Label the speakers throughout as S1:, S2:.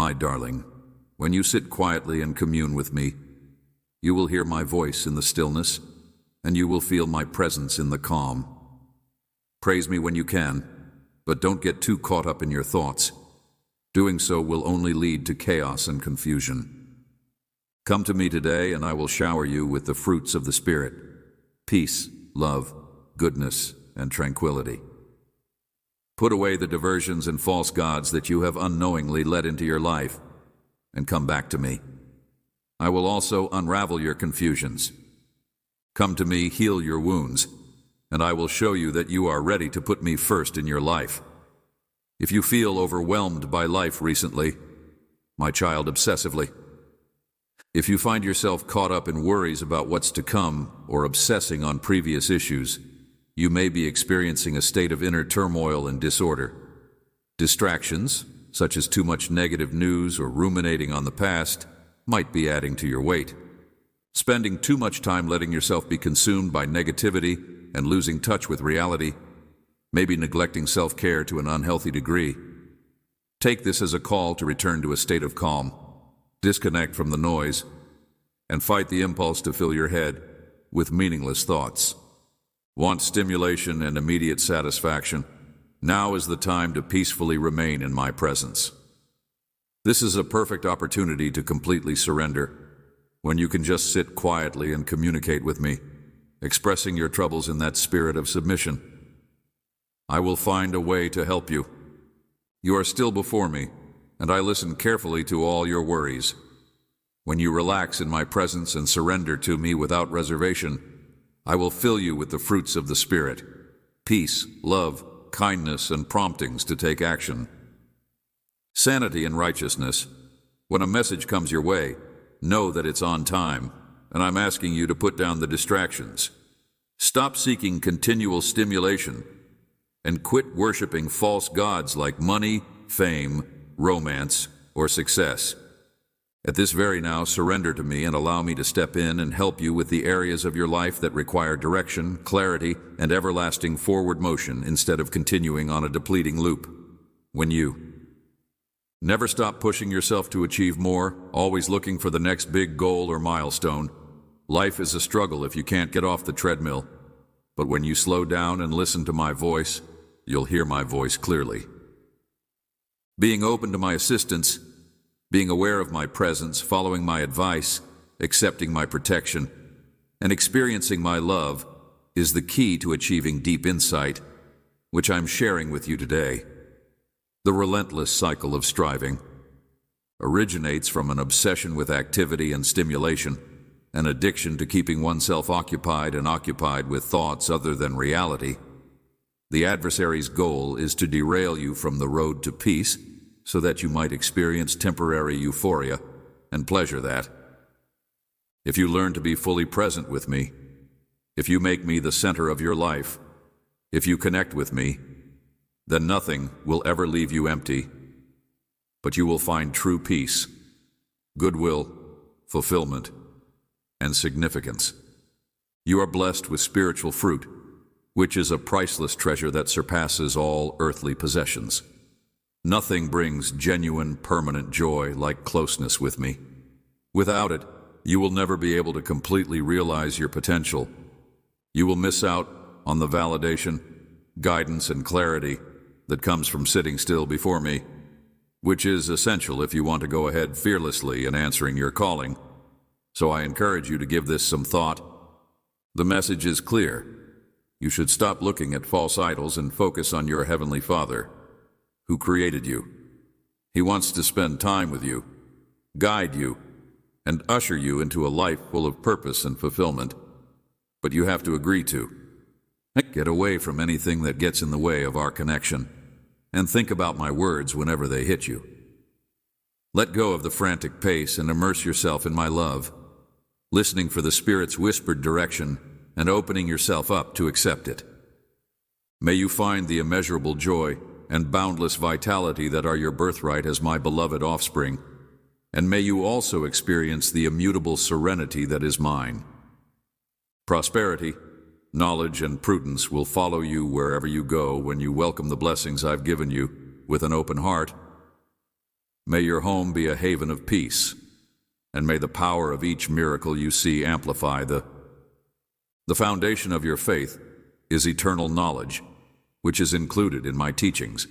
S1: My darling, when you sit quietly and commune with me, you will hear my voice in the stillness, and you will feel my presence in the calm. Praise me when you can, but don't get too caught up in your thoughts. Doing so will only lead to chaos and confusion. Come to me today, and I will shower you with the fruits of the Spirit: peace, love, goodness, and tranquility. Put away the diversions and false gods that you have unknowingly let into your life, and come back to me. I will also unravel your confusions. Come to me, heal your wounds, and I will show you that you are ready to put me first in your life. If you feel overwhelmed by life recently, my child, obsessively, if you find yourself caught up in worries about what's to come or obsessing on previous issues, you may be experiencing a state of inner turmoil and disorder. Distractions, such as too much negative news or ruminating on the past, might be adding to your weight. Spending too much time letting yourself be consumed by negativity and losing touch with reality, maybe neglecting self-care to an unhealthy degree. Take this as a call to return to a state of calm, disconnect from the noise, and fight the impulse to fill your head with meaningless thoughts. Want stimulation and immediate satisfaction? Now is the time to peacefully remain in my presence. This is a perfect opportunity to completely surrender, when you can just sit quietly and communicate with me, expressing your troubles in that spirit of submission. I will find a way to help you. You are still before me, and I listen carefully to all your worries. When you relax in my presence and surrender to me without reservation, I will fill you with the fruits of the Spirit: peace, love, kindness, and promptings to take action. Sanity and righteousness. When a message comes your way, know that it's on time, and I'm asking you to put down the distractions. Stop seeking continual stimulation, and quit worshiping false gods like money, fame, romance, or success. At this very now, surrender to me and allow me to step in and help you with the areas of your life that require direction, clarity, and everlasting forward motion instead of continuing on a depleting loop. When you never stop pushing yourself to achieve more, always looking for the next big goal or milestone. Life is a struggle if you can't get off the treadmill. But when you slow down and listen to my voice, you'll hear my voice clearly. Being open to my assistance, being aware of my presence, following my advice, accepting my protection, and experiencing my love is the key to achieving deep insight, which I'm sharing with you today. The relentless cycle of striving originates from an obsession with activity and stimulation, an addiction to keeping oneself occupied and occupied with thoughts other than reality. The adversary's goal is to derail you from the road to peace, so that you might experience temporary euphoria and pleasure that. If you learn to be fully present with me, if you make me the center of your life, if you connect with me, then nothing will ever leave you empty, but you will find true peace, goodwill, fulfillment, and significance. You are blessed with spiritual fruit, which is a priceless treasure that surpasses all earthly possessions. Nothing brings genuine, permanent joy like closeness with me. Without it, you will never be able to completely realize your potential. You will miss out on the validation, guidance, and clarity that comes from sitting still before me, which is essential if you want to go ahead fearlessly in answering your calling. So I encourage you to give this some thought. The message is clear. You should stop looking at false idols and focus on your Heavenly Father, who created you. He wants to spend time with you, guide you, and usher you into a life full of purpose and fulfillment. But you have to agree to get away from anything that gets in the way of our connection, and think about my words whenever they hit you. Let go of the frantic pace and immerse yourself in my love, listening for the Spirit's whispered direction and opening yourself up to accept it. May you find the immeasurable joy and boundless vitality that are your birthright as my beloved offspring, and may you also experience the immutable serenity that is mine. Prosperity, knowledge, and prudence will follow you wherever you go when you welcome the blessings I've given you with an open heart. May your home be a haven of peace, and may the power of each miracle you see amplify the foundation of your faith is eternal knowledge, which is included in my teachings.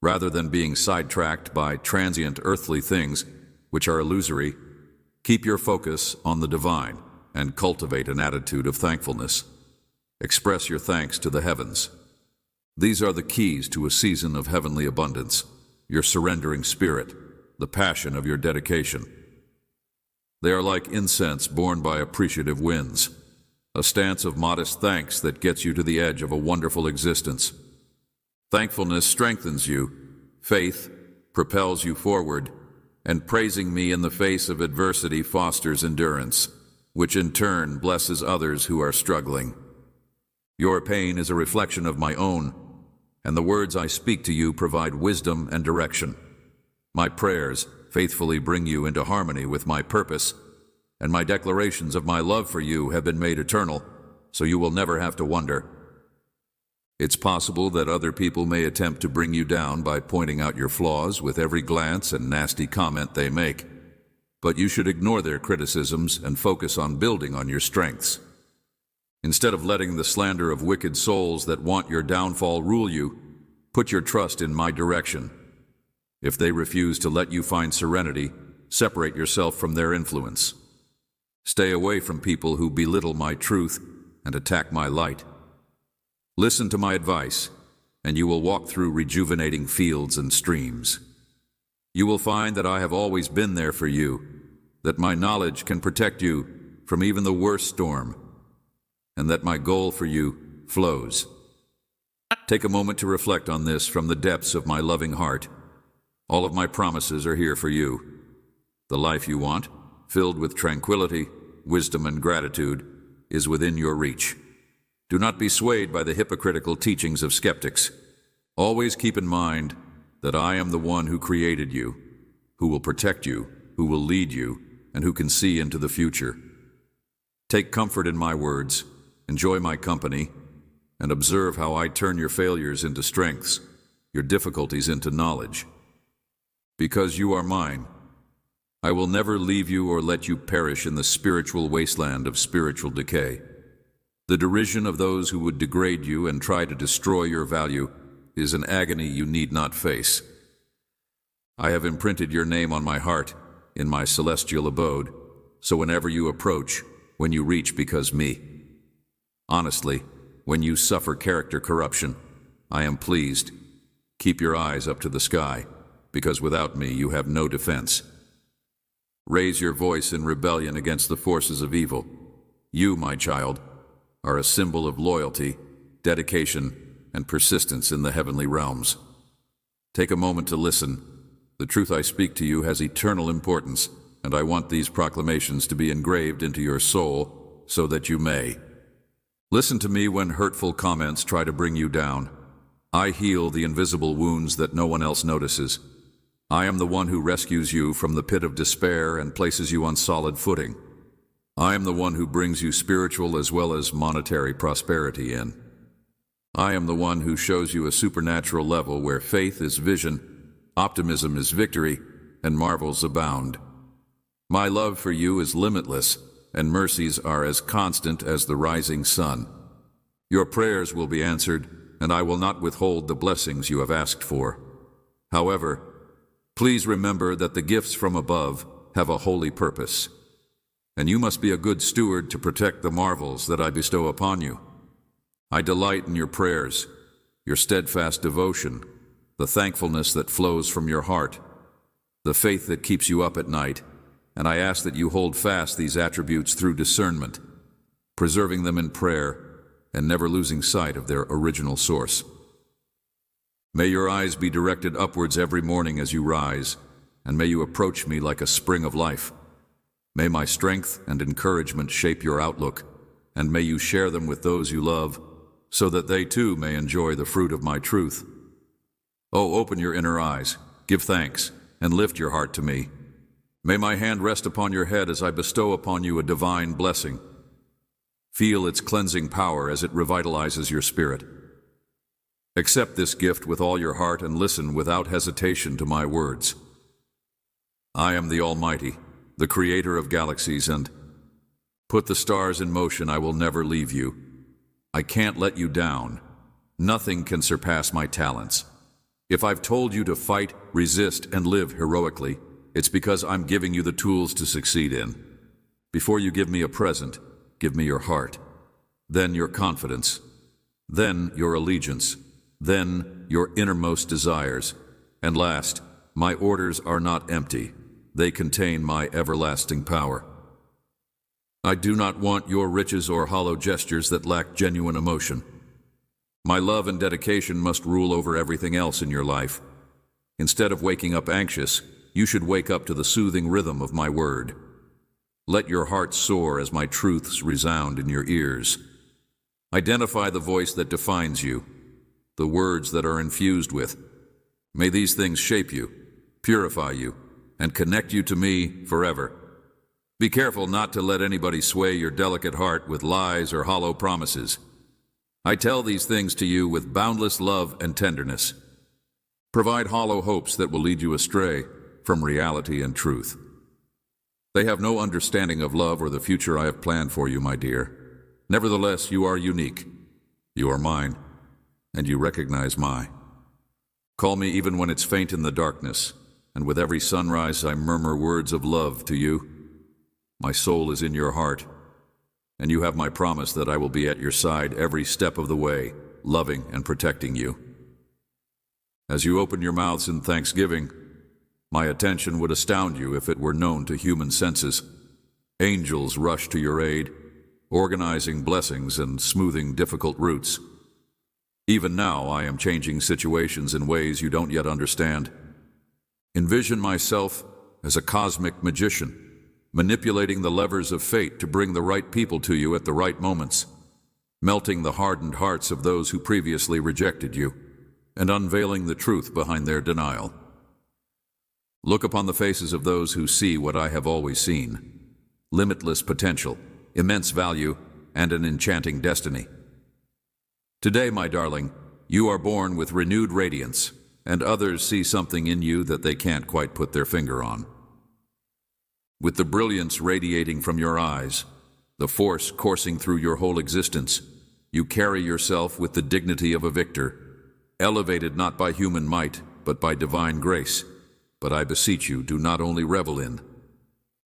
S1: Rather than being sidetracked by transient earthly things, which are illusory, keep your focus on the divine and cultivate an attitude of thankfulness. Express your thanks to the heavens. These are the keys to a season of heavenly abundance, your surrendering spirit, the passion of your dedication. They are like incense borne by appreciative winds, a stance of modest thanks that gets you to the edge of a wonderful existence. Thankfulness strengthens you, faith propels you forward, and praising me in the face of adversity fosters endurance, which in turn blesses others who are struggling. Your pain is a reflection of my own, and the words I speak to you provide wisdom and direction. My prayers faithfully bring you into harmony with my purpose, and my declarations of my love for you have been made eternal, so you will never have to wonder. It's possible that other people may attempt to bring you down by pointing out your flaws with every glance and nasty comment they make, but you should ignore their criticisms and focus on building on your strengths. Instead of letting the slander of wicked souls that want your downfall rule you, put your trust in my direction. If they refuse to let you find serenity, separate yourself from their influence. Stay away from people who belittle my truth and attack my light. Listen to my advice, and you will walk through rejuvenating fields and streams. You will find that I have always been there for you, that my knowledge can protect you from even the worst storm, and that my goal for you flows. Take a moment to reflect on this from the depths of my loving heart. All of my promises are here for you. The life you want, filled with tranquility, wisdom, and gratitude, is within your reach. Do not be swayed by the hypocritical teachings of skeptics. Always keep in mind that I am the one who created you, who will protect you, who will lead you, and who can see into the future. Take comfort in my words, enjoy my company, and observe how I turn your failures into strengths, your difficulties into knowledge. Because you are mine, I will never leave you or let you perish in the spiritual wasteland of spiritual decay. The derision of those who would degrade you and try to destroy your value is an agony you need not face. I have imprinted your name on my heart in my celestial abode, so whenever you approach, when you reach because me. Honestly, when you suffer character corruption, I am pleased. Keep your eyes up to the sky, because without me you have no defense. Raise your voice in rebellion against the forces of evil. You, my child, are a symbol of loyalty, dedication, and persistence in the heavenly realms. Take a moment to listen. The truth I speak to you has eternal importance, and I want these proclamations to be engraved into your soul so that you may. Listen to me when hurtful comments try to bring you down. I heal the invisible wounds that no one else notices. I am the one who rescues you from the pit of despair and places you on solid footing. I am the one who brings you spiritual as well as monetary prosperity in. I am the one who shows you a supernatural level where faith is vision, optimism is victory, and marvels abound. My love for you is limitless, and mercies are as constant as the rising sun. Your prayers will be answered, and I will not withhold the blessings you have asked for. However, please remember that the gifts from above have a holy purpose, and you must be a good steward to protect the marvels that I bestow upon you. I delight in your prayers, your steadfast devotion, the thankfulness that flows from your heart, the faith that keeps you up at night, and I ask that you hold fast these attributes through discernment, preserving them in prayer and never losing sight of their original source. May your eyes be directed upwards every morning as you rise, and may you approach me like a spring of life. May my strength and encouragement shape your outlook, and may you share them with those you love, so that they too may enjoy the fruit of my truth. Oh, open your inner eyes, give thanks, and lift your heart to me. May my hand rest upon your head as I bestow upon you a divine blessing. Feel its cleansing power as it revitalizes your spirit. Accept this gift with all your heart and listen without hesitation to my words. I am the Almighty, the creator of galaxies, and put the stars in motion. I will never leave you. I can't let you down. Nothing can surpass my talents. If I've told you to fight, resist, and live heroically, it's because I'm giving you the tools to succeed in. Before you give me a present, give me your heart, then your confidence, then your allegiance, then your innermost desires, and last, my orders are not empty. They contain my everlasting power. I do not want your riches or hollow gestures that lack genuine emotion. My love and dedication must rule over everything else in your life. Instead of waking up anxious, you should wake up to the soothing rhythm of my word. Let your heart soar as my truths resound in your ears. Identify the voice that defines you, the words that are infused with. May these things shape you, purify you, and connect you to me forever. Be careful not to let anybody sway your delicate heart with lies or hollow promises. I tell these things to you with boundless love and tenderness. Provide hollow hopes that will lead you astray from reality and truth. They have no understanding of love or the future I have planned for you, my dear. Nevertheless, you are unique. You are mine, and you recognize my. Call me even when it's faint in the darkness, and with every sunrise I murmur words of love to you. My soul is in your heart, and you have my promise that I will be at your side every step of the way, loving and protecting you. As you open your mouths in thanksgiving, my attention would astound you if it were known to human senses. Angels rush to your aid, organizing blessings and smoothing difficult routes. Even now, I am changing situations in ways you don't yet understand. Envision myself as a cosmic magician, manipulating the levers of fate to bring the right people to you at the right moments, melting the hardened hearts of those who previously rejected you, and unveiling the truth behind their denial. Look upon the faces of those who see what I have always seen: limitless potential, immense value, and an enchanting destiny. Today, my darling, you are born with renewed radiance, and others see something in you that they can't quite put their finger on. With the brilliance radiating from your eyes, the force coursing through your whole existence, you carry yourself with the dignity of a victor, elevated not by human might, but by divine grace. But I beseech you, do not only revel in.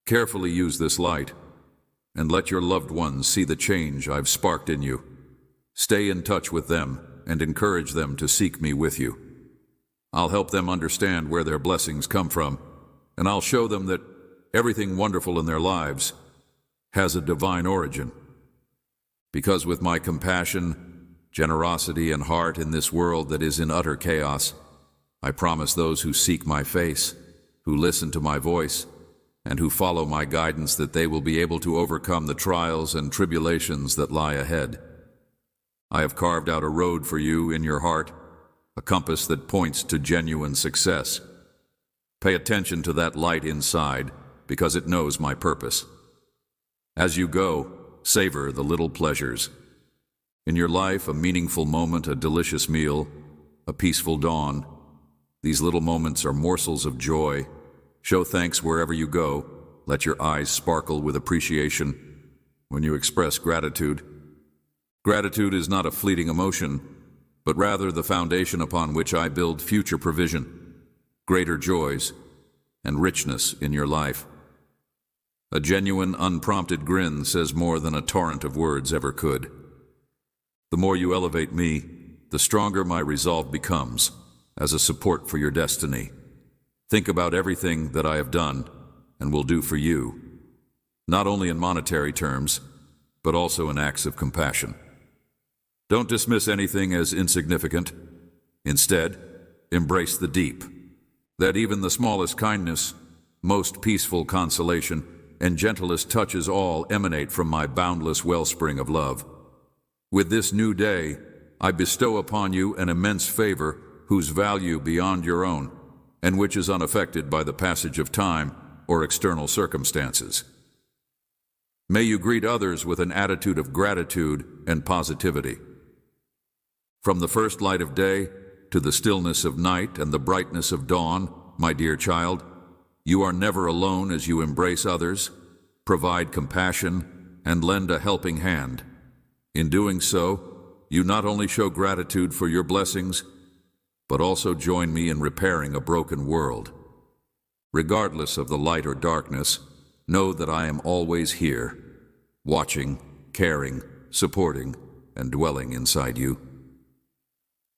S1: Carefully use this light, and let your loved ones see the change I've sparked in you. Stay in touch with them and encourage them to seek me with you. I'll help them understand where their blessings come from, and I'll show them that everything wonderful in their lives has a divine origin. Because with my compassion, generosity, and heart in this world that is in utter chaos, I promise those who seek my face, who listen to my voice, and who follow my guidance that they will be able to overcome the trials and tribulations that lie ahead. I have carved out a road for you in your heart, a compass that points to genuine success. Pay attention to that light inside, because it knows my purpose. As you go, savor the little pleasures. In your life, a meaningful moment, a delicious meal, a peaceful dawn. These little moments are morsels of joy. Show thanks wherever you go. Let your eyes sparkle with appreciation when you express gratitude. Gratitude is not a fleeting emotion, but rather the foundation upon which I build future provision, greater joys, and richness in your life. A genuine, unprompted grin says more than a torrent of words ever could. The more you elevate me, the stronger my resolve becomes as a support for your destiny. Think about everything that I have done and will do for you, not only in monetary terms, but also in acts of compassion. Don't dismiss anything as insignificant. Instead, embrace the deep, that even the smallest kindness, most peaceful consolation, and gentlest touches all emanate from my boundless wellspring of love. With this new day, I bestow upon you an immense favor whose value beyond your own, and which is unaffected by the passage of time or external circumstances. May you greet others with an attitude of gratitude and positivity. From the first light of day to the stillness of night and the brightness of dawn, my dear child, You are never alone as you embrace others, provide compassion, and lend a helping hand. In doing so, you not only show gratitude for your blessings, but also join me in repairing a broken world. Regardless of the light or darkness, know that I am always here, watching, caring, supporting, and dwelling inside you.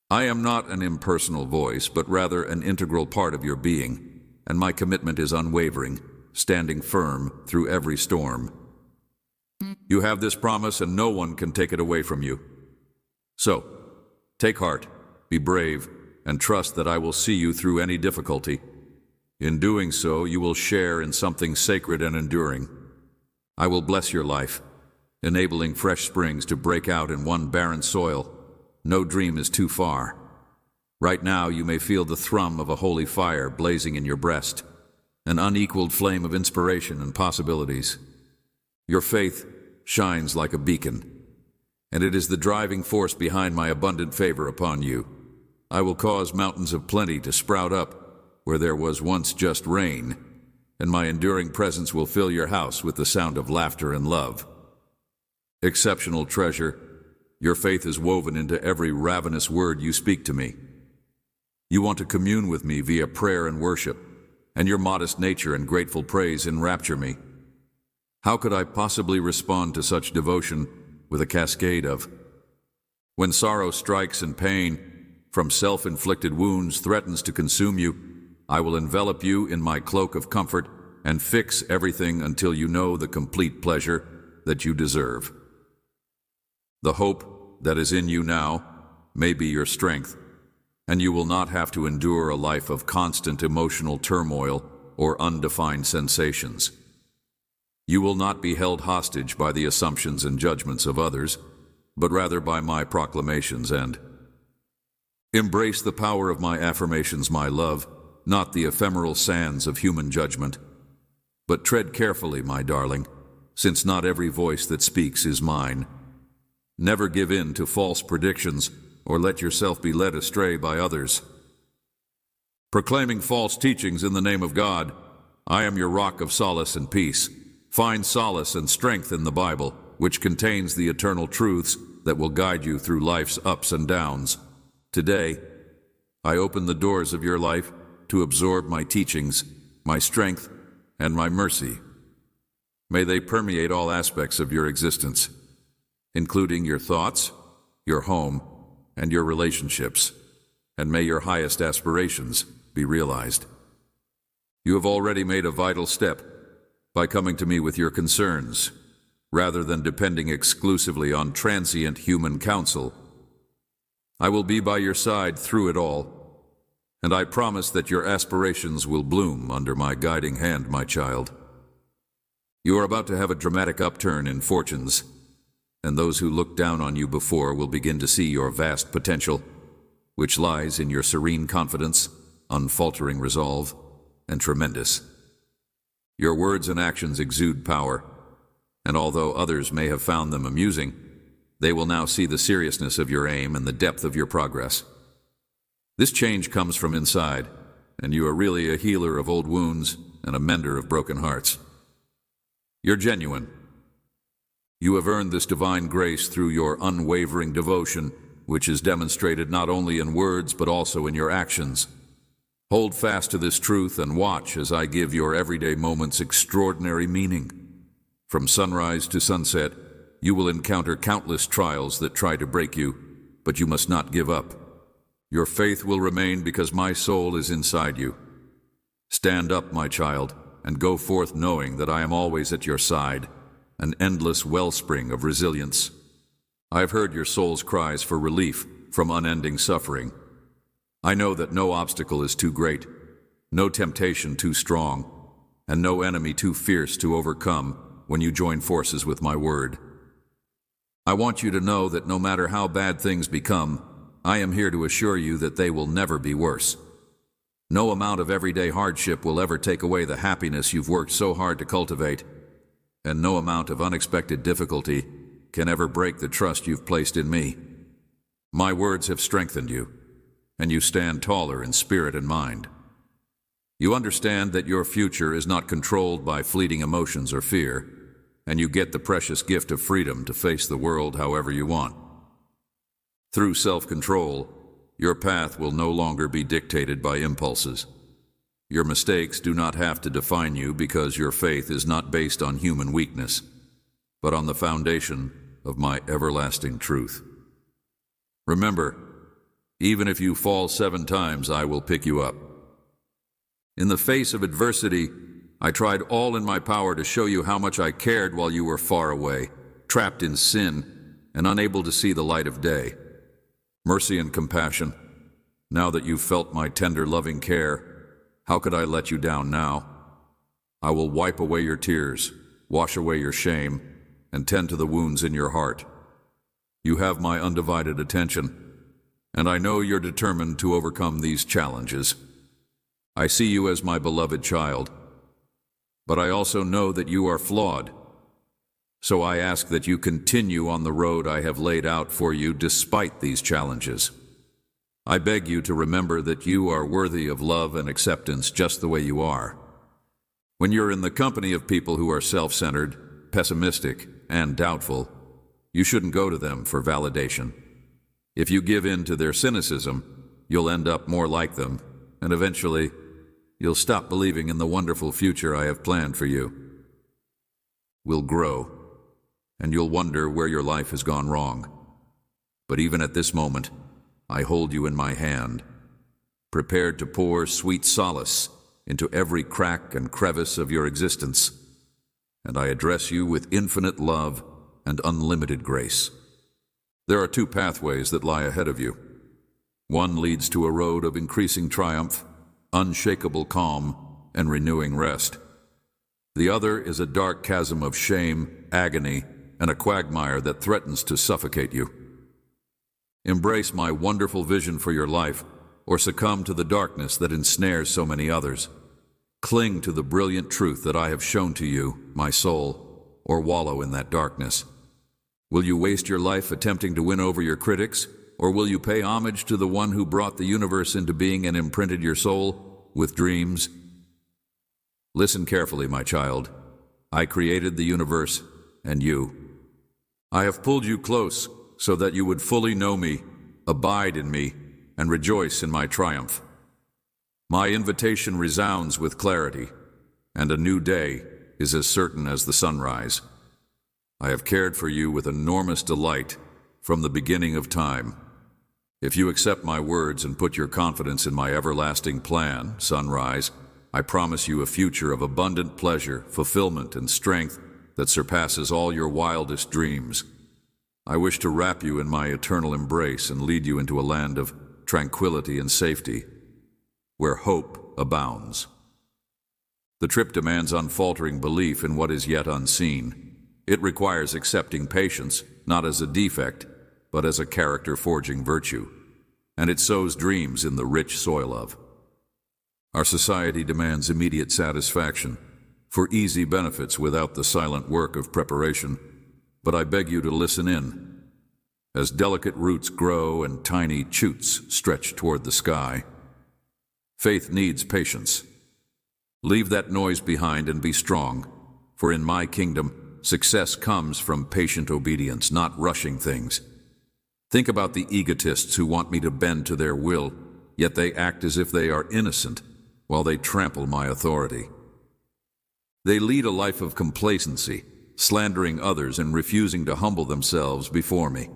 S1: I am not an impersonal voice, but rather an integral part of your being, and my commitment is unwavering, standing firm through every storm. You have this promise, and no one can take it away from you. So, take heart, be brave, and trust that I will see you through any difficulty. In doing so, you will share in something sacred and enduring. I will bless your life, enabling fresh springs to break out in one barren soil. No dream is too far. Right now, you may feel the thrum of a holy fire blazing in your breast, an unequaled flame of inspiration and possibilities. Your faith shines like a beacon, and it is the driving force behind my abundant favor upon you. I will cause mountains of plenty to sprout up where there was once just rain, and my enduring presence will fill your house with the sound of laughter and love. Exceptional treasure, your faith is woven into every ravenous word you speak to me. You want to commune with me via prayer and worship, and your modest nature and grateful praise enrapture me. How could I possibly respond to such devotion with a cascade of? When sorrow strikes and pain from self-inflicted wounds threatens to consume you, I will envelop you in my cloak of comfort and fix everything until you know the complete pleasure that you deserve. The hope that is in you now may be your strength, and you will not have to endure a life of constant emotional turmoil or undefined sensations. You will not be held hostage by the assumptions and judgments of others, but rather by my proclamations and embrace the power of my affirmations, my love, not the ephemeral sands of human judgment. But tread carefully, my darling, since not every voice that speaks is mine. Never give in to false predictions or let yourself be led astray by others. Proclaiming false teachings in the name of God, I am your rock of solace and peace. Find solace and strength in the Bible, which contains the eternal truths that will guide you through life's ups and downs. Today, I open the doors of your life to absorb my teachings, my strength, and my mercy. May they permeate all aspects of your existence, including your thoughts, your home, and your relationships, and may your highest aspirations be realized. You have already made a vital step by coming to me with your concerns, rather than depending exclusively on transient human counsel. I will be by your side through it all, and I promise that your aspirations will bloom under my guiding hand, my child. You are about to have a dramatic upturn in fortunes, and those who looked down on you before will begin to see your vast potential, which lies in your serene confidence, unfaltering resolve, and tremendous. Your words and actions exude power, and although others may have found them amusing, they will now see the seriousness of your aim and the depth of your progress. This change comes from inside, and you are really a healer of old wounds and a mender of broken hearts. You're genuine. You have earned this divine grace through your unwavering devotion, which is demonstrated not only in words but also in your actions. Hold fast to this truth and watch as I give your everyday moments extraordinary meaning. From sunrise to sunset, you will encounter countless trials that try to break you, but you must not give up. Your faith will remain because my soul is inside you. Stand up, my child, and go forth knowing that I am always at your side, an endless wellspring of resilience. I have heard your soul's cries for relief from unending suffering. I know that no obstacle is too great, no temptation too strong, and no enemy too fierce to overcome when you join forces with my word. I want you to know that no matter how bad things become, I am here to assure you that they will never be worse. No amount of everyday hardship will ever take away the happiness you've worked so hard to cultivate, and no amount of unexpected difficulty can ever break the trust you've placed in me. My words have strengthened you, and you stand taller in spirit and mind. You understand that your future is not controlled by fleeting emotions or fear, and you get the precious gift of freedom to face the world however you want. Through self-control, your path will no longer be dictated by impulses. Your mistakes do not have to define you because your faith is not based on human weakness, but on the foundation of my everlasting truth. Remember, even if you fall 7 times, I will pick you up. In the face of adversity, I tried all in my power to show you how much I cared while you were far away, trapped in sin, and unable to see the light of day. Mercy and compassion, now that you've felt my tender, loving care, how could I let you down now? I will wipe away your tears, wash away your shame, and tend to the wounds in your heart. You have my undivided attention, and I know you're determined to overcome these challenges. I see you as my beloved child, but I also know that you are flawed. So I ask that you continue on the road I have laid out for you despite these challenges. I beg you to remember that you are worthy of love and acceptance just the way you are. When you're in the company of people who are self-centered, pessimistic, and doubtful, you shouldn't go to them for validation. If you give in to their cynicism, you'll end up more like them, and eventually, you'll stop believing in the wonderful future I have planned for you. We'll grow, and you'll wonder where your life has gone wrong. But even at this moment, I hold you in my hand, prepared to pour sweet solace into every crack and crevice of your existence, and I address you with infinite love and unlimited grace. There are 2 pathways that lie ahead of you. One leads to a road of increasing triumph, unshakable calm, and renewing rest. The other is a dark chasm of shame, agony, and a quagmire that threatens to suffocate you. Embrace my wonderful vision for your life, or succumb to the darkness that ensnares so many others. Cling to the brilliant truth that I have shown to you, my soul, or wallow in that darkness. Will you waste your life attempting to win over your critics, or will you pay homage to the one who brought the universe into being and imprinted your soul with dreams? Listen carefully, my child. I created the universe and you. I have pulled you close so that you would fully know me, abide in me, and rejoice in my triumph. My invitation resounds with clarity, and a new day is as certain as the sunrise. I have cared for you with enormous delight from the beginning of time. If you accept my words and put your confidence in my everlasting plan, Sunrise, I promise you a future of abundant pleasure, fulfillment, and strength that surpasses all your wildest dreams. I wish to wrap you in my eternal embrace and lead you into a land of tranquility and safety, where hope abounds. The trip demands unfaltering belief in what is yet unseen. It requires accepting patience, not as a defect, but as a character-forging virtue, and it sows dreams in the rich soil of. Our society demands immediate satisfaction, for easy benefits without the silent work of preparation, but I beg you to listen in. As delicate roots grow and tiny shoots stretch toward the sky, faith needs patience. Leave that noise behind and be strong, for in my kingdom, success comes from patient obedience, not rushing things. Think about the egotists who want me to bend to their will, yet they act as if they are innocent while they trample my authority. They lead a life of complacency, slandering others and refusing to humble themselves before me.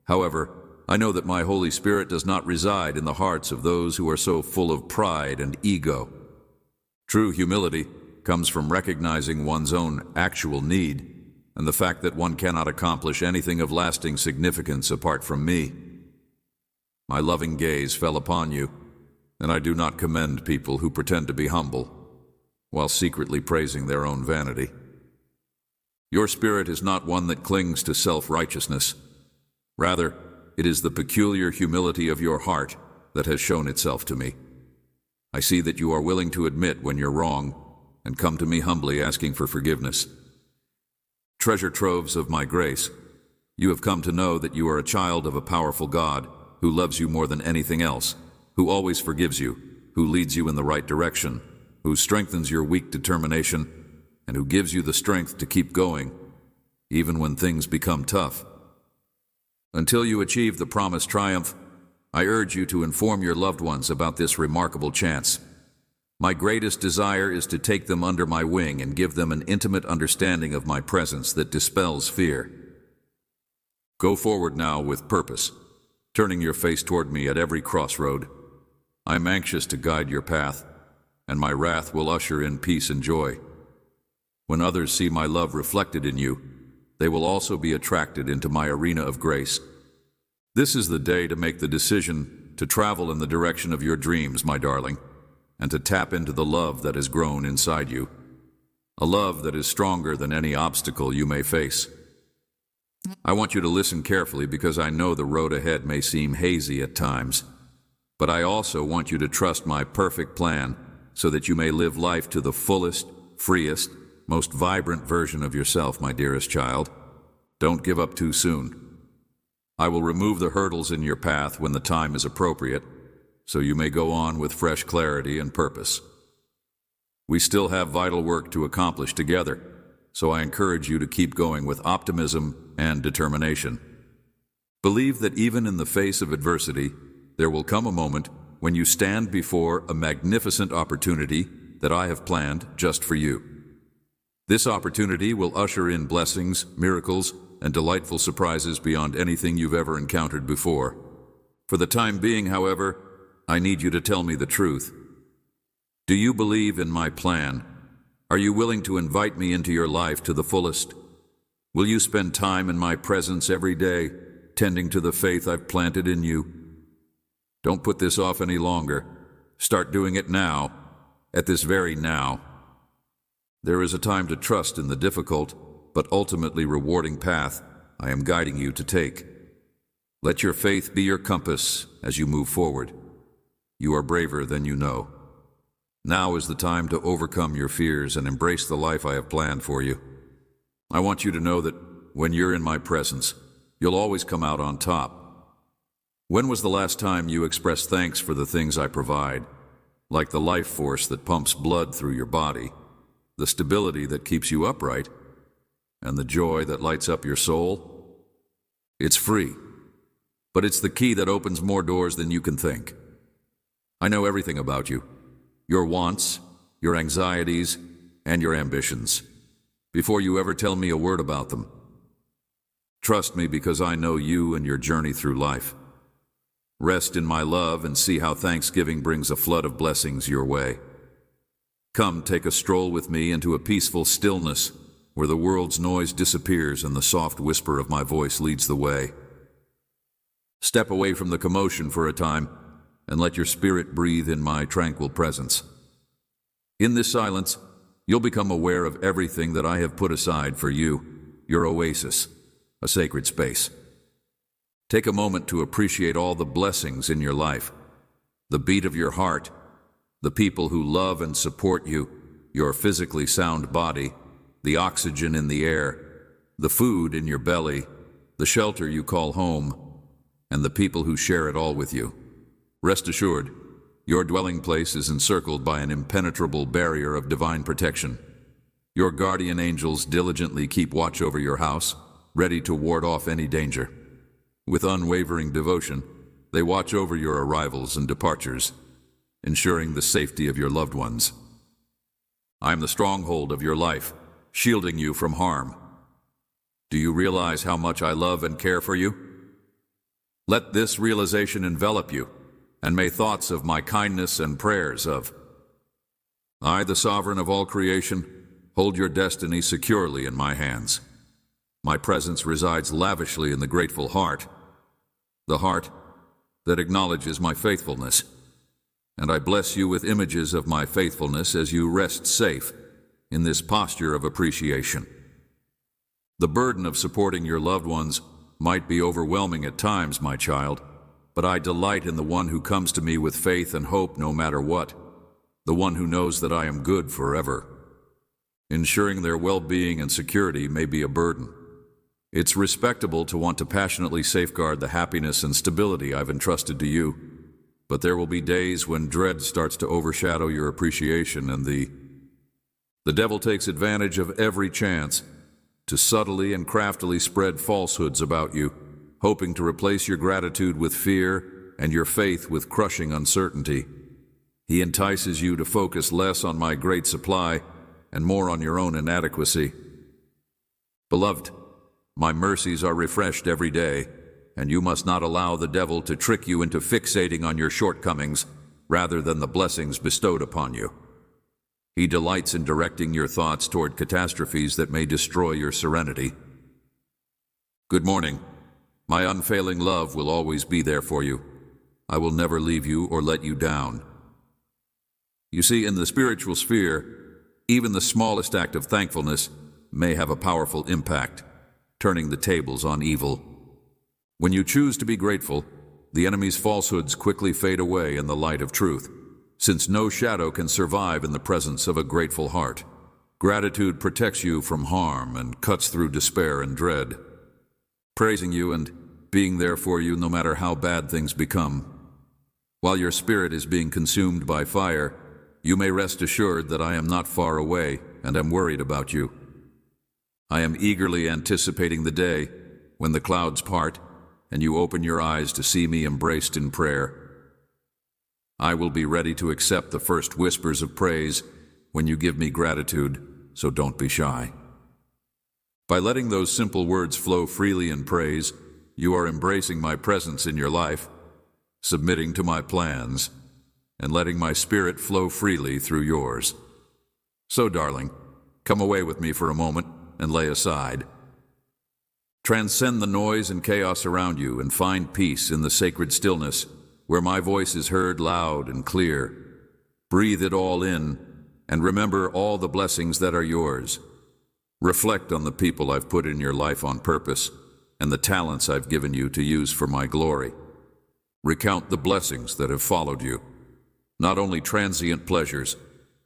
S1: However, I know that my Holy Spirit does not reside in the hearts of those who are so full of pride and ego. True humility comes from recognizing one's own actual need and the fact that one cannot accomplish anything of lasting significance apart from me. My loving gaze fell upon you, and I do not commend people who pretend to be humble while secretly praising their own vanity. Your spirit is not one that clings to self-righteousness. Rather, it is the peculiar humility of your heart that has shown itself to me. I see that you are willing to admit when you're wrong and come to me humbly asking for forgiveness. Treasure troves of my grace, you have come to know that you are a child of a powerful God who loves you more than anything else, who always forgives you, who leads you in the right direction, who strengthens your weak determination, and who gives you the strength to keep going, even when things become tough. Until you achieve the promised triumph, I urge you to inform your loved ones about this remarkable chance. My greatest desire is to take them under my wing and give them an intimate understanding of my presence that dispels fear. Go forward now with purpose, turning your face toward me at every crossroad. I am anxious to guide your path, and my wrath will usher in peace and joy. When others see my love reflected in you, they will also be attracted into my arena of grace. This is the day to make the decision to travel in the direction of your dreams, my darling, and to tap into the love that has grown inside you, a love that is stronger than any obstacle you may face. I want you to listen carefully because I know the road ahead may seem hazy at times, but I also want you to trust my perfect plan so that you may live life to the fullest, freest, most vibrant version of yourself, my dearest child. Don't give up too soon. I will remove the hurdles in your path when the time is appropriate, so you may go on with fresh clarity and purpose. We still have vital work to accomplish together, so I encourage you to keep going with optimism and determination. Believe that even in the face of adversity, there will come a moment when you stand before a magnificent opportunity that I have planned just for you. This opportunity will usher in blessings, miracles, and delightful surprises beyond anything you've ever encountered before. For the time being, however, I need you to tell me the truth. Do you believe in my plan? Are you willing to invite me into your life to the fullest? Will you spend time in my presence every day, tending to the faith I've planted in you? Don't put this off any longer. Start doing it now, at this very now. There is a time to trust in the difficult, but ultimately rewarding path I am guiding you to take. Let your faith be your compass as you move forward. You are braver than you know. Now is the time to overcome your fears and embrace the life I have planned for you. I want you to know that when you're in my presence, you'll always come out on top. When was the last time you expressed thanks for the things I provide, like the life force that pumps blood through your body, the stability that keeps you upright, and the joy that lights up your soul? It's free, but it's the key that opens more doors than you can think. I know everything about you, your wants, your anxieties, and your ambitions, before you ever tell me a word about them. Trust me because I know you and your journey through life. Rest in my love and see how Thanksgiving brings a flood of blessings your way. Come take a stroll with me into a peaceful stillness where the world's noise disappears and the soft whisper of my voice leads the way. Step away from the commotion for a time and let your spirit breathe in my tranquil presence. In this silence, you'll become aware of everything that I have put aside for you, your oasis, a sacred space. Take a moment to appreciate all the blessings in your life, the beat of your heart, the people who love and support you, your physically sound body, the oxygen in the air, the food in your belly, the shelter you call home, and the people who share it all with you. Rest assured, your dwelling place is encircled by an impenetrable barrier of divine protection. Your guardian angels diligently keep watch over your house, ready to ward off any danger. With unwavering devotion, they watch over your arrivals and departures, ensuring the safety of your loved ones. I am the stronghold of your life, shielding you from harm. Do you realize how much I love and care for you? Let this realization envelop you, and may thoughts of my kindness and prayers of I, the sovereign of all creation, hold your destiny securely in my hands. My presence resides lavishly in the grateful heart, the heart that acknowledges my faithfulness. And I bless you with images of my faithfulness as you rest safe in this posture of appreciation. The burden of supporting your loved ones might be overwhelming at times, my child, but I delight in the one who comes to me with faith and hope no matter what, the one who knows that I am good forever. Ensuring their well-being and security may be a burden. It's respectable to want to passionately safeguard the happiness and stability I've entrusted to you, but there will be days when dread starts to overshadow your appreciation, and the devil takes advantage of every chance to subtly and craftily spread falsehoods about you, hoping to replace your gratitude with fear and your faith with crushing uncertainty. He entices you to focus less on my great supply and more on your own inadequacy. Beloved, my mercies are refreshed every day, and you must not allow the devil to trick you into fixating on your shortcomings rather than the blessings bestowed upon you. He delights in directing your thoughts toward catastrophes that may destroy your serenity. Good morning. My unfailing love will always be there for you. I will never leave you or let you down. You see, in the spiritual sphere, even the smallest act of thankfulness may have a powerful impact, turning the tables on evil. When you choose to be grateful, the enemy's falsehoods quickly fade away in the light of truth, since no shadow can survive in the presence of a grateful heart. Gratitude protects you from harm and cuts through despair and dread, praising you and being there for you no matter how bad things become. While your spirit is being consumed by fire, you may rest assured that I am not far away and am worried about you. I am eagerly anticipating the day when the clouds part and you open your eyes to see me embraced in prayer. I will be ready to accept the first whispers of praise when you give me gratitude, so don't be shy. By letting those simple words flow freely in praise, you are embracing my presence in your life, submitting to my plans, and letting my spirit flow freely through yours. So, darling, come away with me for a moment and lay aside. Transcend the noise and chaos around you and find peace in the sacred stillness where my voice is heard loud and clear. Breathe it all in and remember all the blessings that are yours. Reflect on the people I've put in your life on purpose and the talents I've given you to use for my glory. Recount the blessings that have followed you, not only transient pleasures,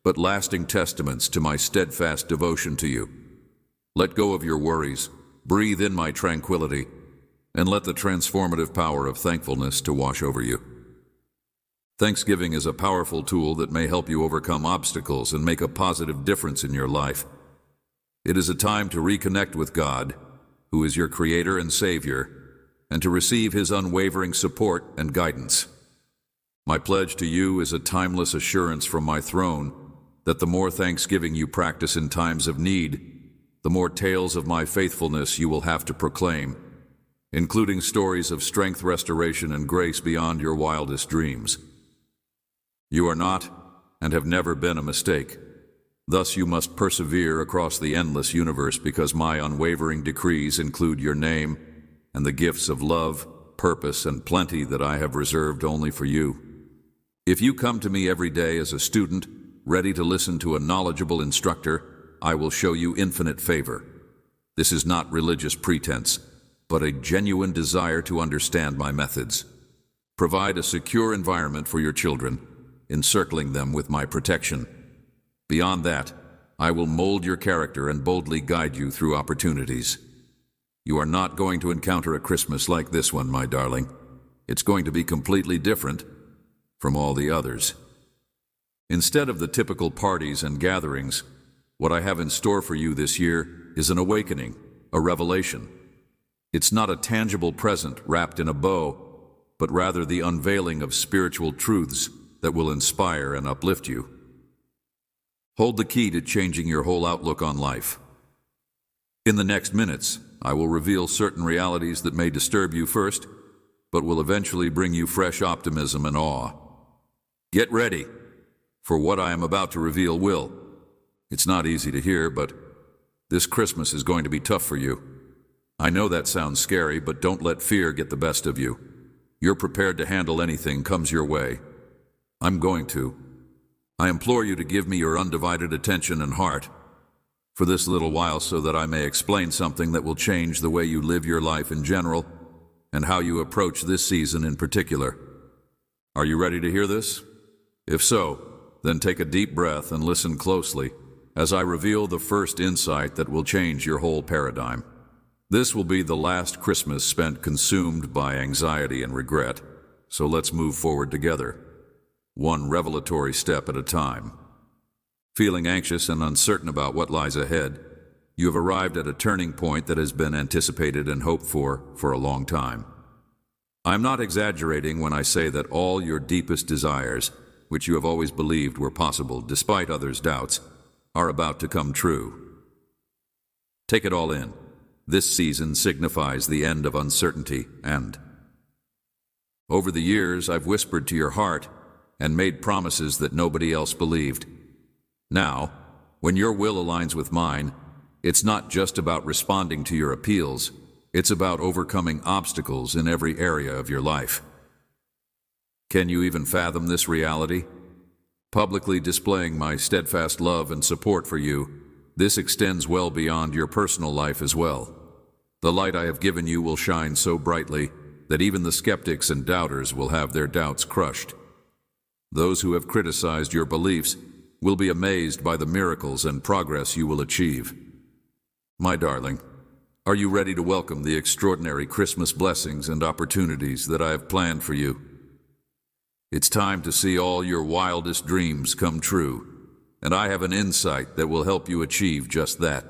S1: but lasting testaments to my steadfast devotion to you. Let go of your worries, breathe in my tranquility, and let the transformative power of thankfulness to wash over you. Thanksgiving is a powerful tool that may help you overcome obstacles and make a positive difference in your life. It is a time to reconnect with God, who is your Creator and Savior, and to receive His unwavering support and guidance. My pledge to you is a timeless assurance from my throne that the more thanksgiving you practice in times of need, the more tales of my faithfulness you will have to proclaim, including stories of strength, restoration, and grace beyond your wildest dreams. You are not and have never been a mistake. Thus you must persevere across the endless universe because my unwavering decrees include your name and the gifts of love, purpose, and plenty that I have reserved only for you. If you come to me every day as a student, ready to listen to a knowledgeable instructor, I will show you infinite favor. This is not religious pretense, but a genuine desire to understand my methods. Provide a secure environment for your children, encircling them with my protection. Beyond that, I will mold your character and boldly guide you through opportunities. You are not going to encounter a Christmas like this one, my darling. It's going to be completely different from all the others. Instead of the typical parties and gatherings, what I have in store for you this year is an awakening, a revelation. It's not a tangible present wrapped in a bow, but rather the unveiling of spiritual truths that will inspire and uplift you. Hold the key to changing your whole outlook on life. In the next minutes, I will reveal certain realities that may disturb you first, but will eventually bring you fresh optimism and awe. Get ready, for what I am about to reveal will. It's not easy to hear, but this Christmas is going to be tough for you. I know that sounds scary, but don't let fear get the best of you. You're prepared to handle anything comes your way. I'm going to. I implore you to give me your undivided attention and heart for this little while so that I may explain something that will change the way you live your life in general and how you approach this season in particular. Are you ready to hear this? If so, then take a deep breath and listen closely as I reveal the first insight that will change your whole paradigm. This will be the last Christmas spent consumed by anxiety and regret, so let's move forward together, one revelatory step at a time. Feeling anxious and uncertain about what lies ahead, you have arrived at a turning point that has been anticipated and hoped for a long time. I'm not exaggerating when I say that all your deepest desires, which you have always believed were possible despite others' doubts, are about to come true. Take it all in. This season signifies the end of uncertainty and over the years, I've whispered to your heart and made promises that nobody else believed. Now, when your will aligns with mine, it's not just about responding to your appeals, it's about overcoming obstacles in every area of your life. Can you even fathom this reality? Publicly displaying my steadfast love and support for you, this extends well beyond your personal life as well. The light I have given you will shine so brightly that even the skeptics and doubters will have their doubts crushed. Those who have criticized your beliefs will be amazed by the miracles and progress you will achieve. My darling, are you ready to welcome the extraordinary Christmas blessings and opportunities that I have planned for you? It's time to see all your wildest dreams come true, and I have an insight that will help you achieve just that.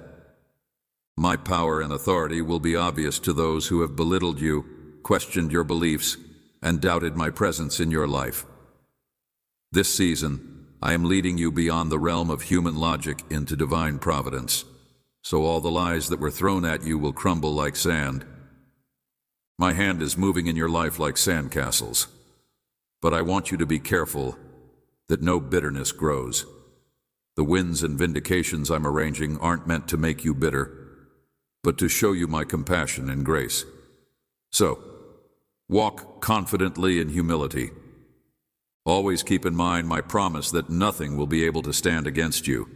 S1: My power and authority will be obvious to those who have belittled you, questioned your beliefs, and doubted my presence in your life. This season, I am leading you beyond the realm of human logic into divine providence, so all the lies that were thrown at you will crumble like sand. My hand is moving in your life like sandcastles, but I want you to be careful that no bitterness grows. The wins and vindications I'm arranging aren't meant to make you bitter, but to show you my compassion and grace. So, walk confidently in humility. Always keep in mind my promise that nothing will be able to stand against you,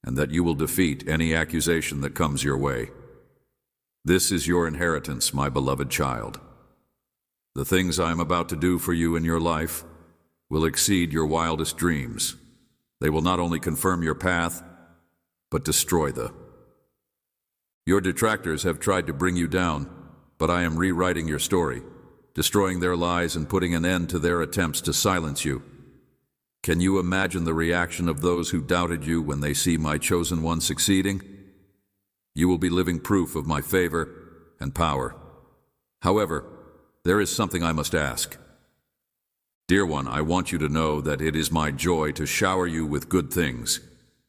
S1: and that you will defeat any accusation that comes your way. This is your inheritance, my beloved child. The things I am about to do for you in your life will exceed your wildest dreams. They will not only confirm your path, but destroy Your detractors have tried to bring you down, but I am rewriting your story, destroying their lies and putting an end to their attempts to silence you. Can you imagine the reaction of those who doubted you when they see my chosen one succeeding? You will be living proof of my favor and power. However, there is something I must ask. Dear one, I want you to know that it is my joy to shower you with good things,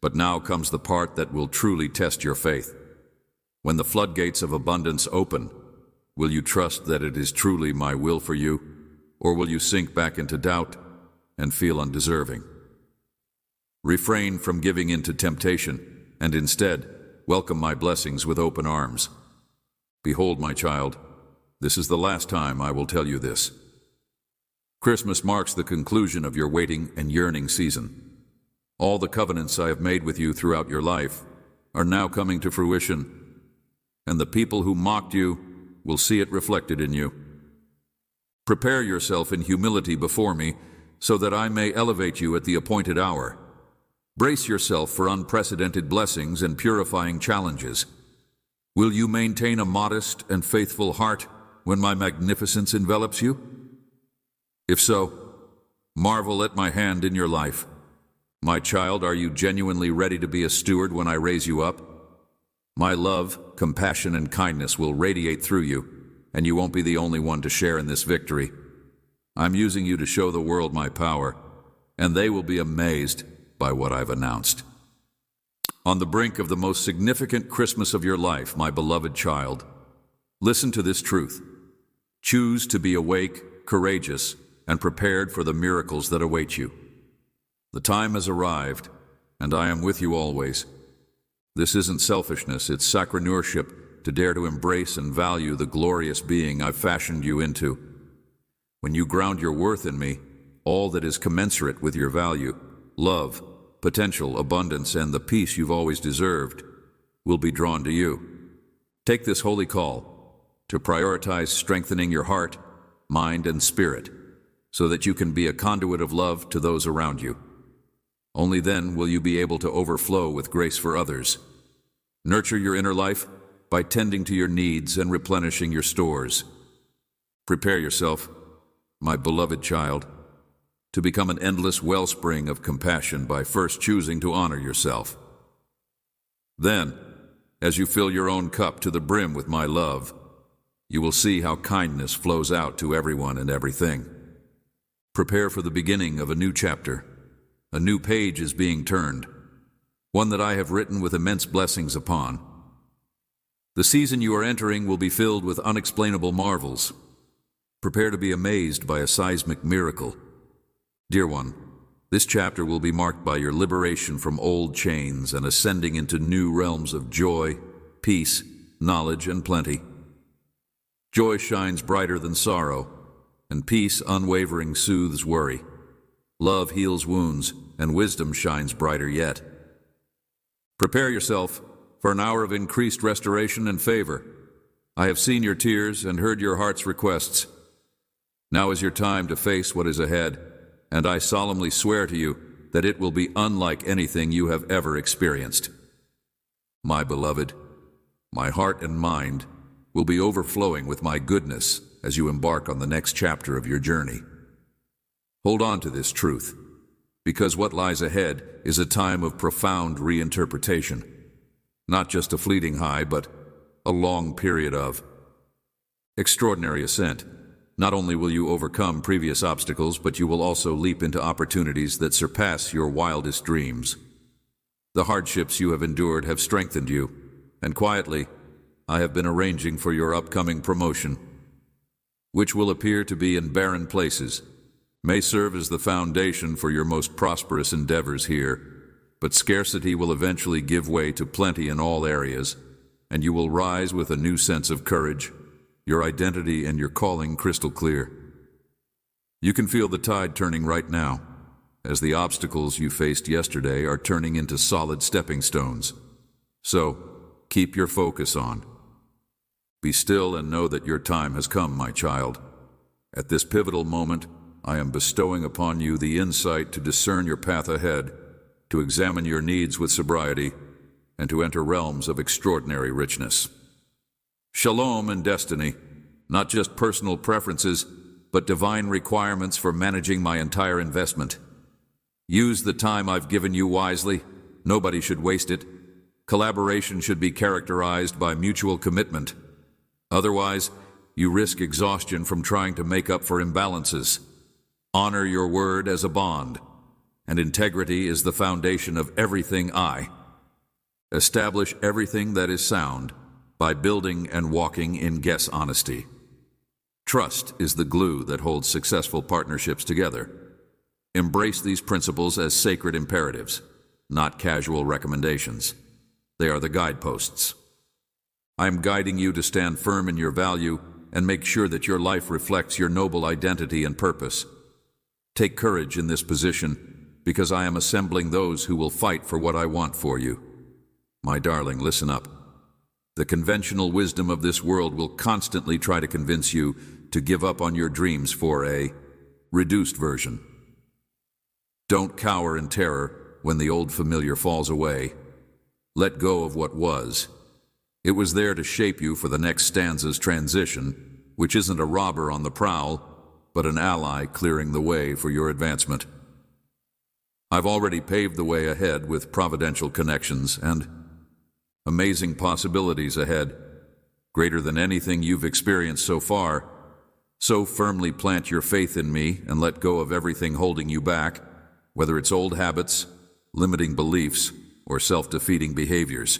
S1: but now comes the part that will truly test your faith. When the floodgates of abundance open, will you trust that it is truly my will for you, or will you sink back into doubt and feel undeserving? Refrain from giving in to temptation, and instead, welcome my blessings with open arms. Behold, my child, this is the last time I will tell you this. Christmas marks the conclusion of your waiting and yearning season. All the covenants I have made with you throughout your life are now coming to fruition, and the people who mocked you will see it reflected in you. Prepare yourself in humility before me so that I may elevate you at the appointed hour. Brace yourself for unprecedented blessings and purifying challenges. Will you maintain a modest and faithful heart when my magnificence envelops you? If so, marvel at my hand in your life. My child, are you genuinely ready to be a steward when I raise you up? My love, compassion, and kindness will radiate through you, and you won't be the only one to share in this victory. I'm using you to show the world my power, and they will be amazed by what I've announced. On the brink of the most significant Christmas of your life, my beloved child, listen to this truth. Choose to be awake, courageous, and prepared for the miracles that await you. The time has arrived, and I am with you always. This isn't selfishness, it's sacramenurship to dare to embrace and value the glorious being I've fashioned you into. When you ground your worth in me, all that is commensurate with your value, love, potential, abundance, and the peace you've always deserved, will be drawn to you. Take this holy call to prioritize strengthening your heart, mind, and spirit so that you can be a conduit of love to those around you. Only then will you be able to overflow with grace for others. Nurture your inner life by tending to your needs and replenishing your stores. Prepare yourself. my beloved child, to become an endless wellspring of compassion by first choosing to honor yourself. Then, as you fill your own cup to the brim with my love, you will see how kindness flows out to everyone and everything. Prepare for the beginning of a new chapter. A new page is being turned, one that I have written with immense blessings upon. The season you are entering will be filled with unexplainable marvels. Prepare to be amazed by a seismic miracle. Dear one, this chapter will be marked by your liberation from old chains and ascending into new realms of joy, peace, knowledge, and plenty. Joy shines brighter than sorrow, and peace unwavering soothes worry. Love heals wounds, and wisdom shines brighter yet. Prepare yourself for an hour of increased restoration and favor. I have seen your tears and heard your heart's requests. Now is your time to face what is ahead, and I solemnly swear to you that it will be unlike anything you have ever experienced. My beloved, my heart and mind will be overflowing with my goodness as you embark on the next chapter of your journey. Hold on to this truth, because what lies ahead is a time of profound reinterpretation. Not just a fleeting high, but a long period of extraordinary ascent. Not only will you overcome previous obstacles, but you will also leap into opportunities that surpass your wildest dreams. The hardships you have endured have strengthened you, and quietly, I have been arranging for your upcoming promotion, which will appear to be in barren places, may serve as the foundation for your most prosperous endeavors here, but scarcity will eventually give way to plenty in all areas, and you will rise with a new sense of courage, your identity and your calling crystal clear. You can feel the tide turning right now, as the obstacles you faced yesterday are turning into solid stepping stones. So, keep your focus on. Be still and know that your time has come, my child. At this pivotal moment, I am bestowing upon you the insight to discern your path ahead, to examine your needs with sobriety, and to enter realms of extraordinary richness. Shalom and destiny, not just personal preferences, but divine requirements for managing my entire investment. Use the time I've given you wisely. Nobody should waste it. Collaboration should be characterized by mutual commitment. Otherwise, you risk exhaustion from trying to make up for imbalances. Honor your word as a bond, and integrity is the foundation of everything I. Establish everything that is sound by building and walking in guess honesty. Trust is the glue that holds successful partnerships together. Embrace these principles as sacred imperatives, not casual recommendations. They are the guideposts. I am guiding you to stand firm in your value and make sure that your life reflects your noble identity and purpose. Take courage in this position, because I am assembling those who will fight for what I want for you. My darling, listen up. The conventional wisdom of this world will constantly try to convince you to give up on your dreams for a reduced version. Don't cower in terror when the old familiar falls away. Let go of what was. It was there to shape you for the next stanza's transition, which isn't a robber on the prowl, but an ally clearing the way for your advancement. I've already paved the way ahead with providential connections and amazing possibilities ahead, greater than anything you've experienced so far. So firmly plant your faith in me and let go of everything holding you back, whether it's old habits, limiting beliefs, or self-defeating behaviors.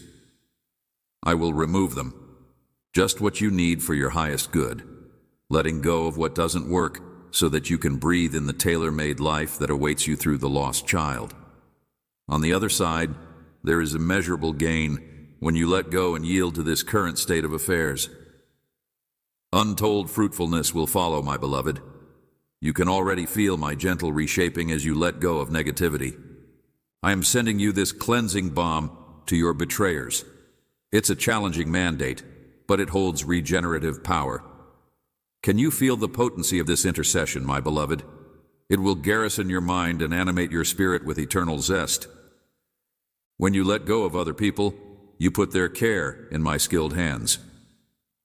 S1: I will remove them. Just what you need for your highest good, letting go of what doesn't work so that you can breathe in the tailor-made life that awaits you through the lost child. On the other side, there is immeasurable gain when you let go and yield to this current state of affairs. Untold fruitfulness will follow, my beloved. You can already feel my gentle reshaping as you let go of negativity. I am sending you this cleansing balm to your betrayers. It's a challenging mandate, but it holds regenerative power. Can you feel the potency of this intercession, my beloved? It will garrison your mind and animate your spirit with eternal zest. When you let go of other people, you put their care in my skilled hands.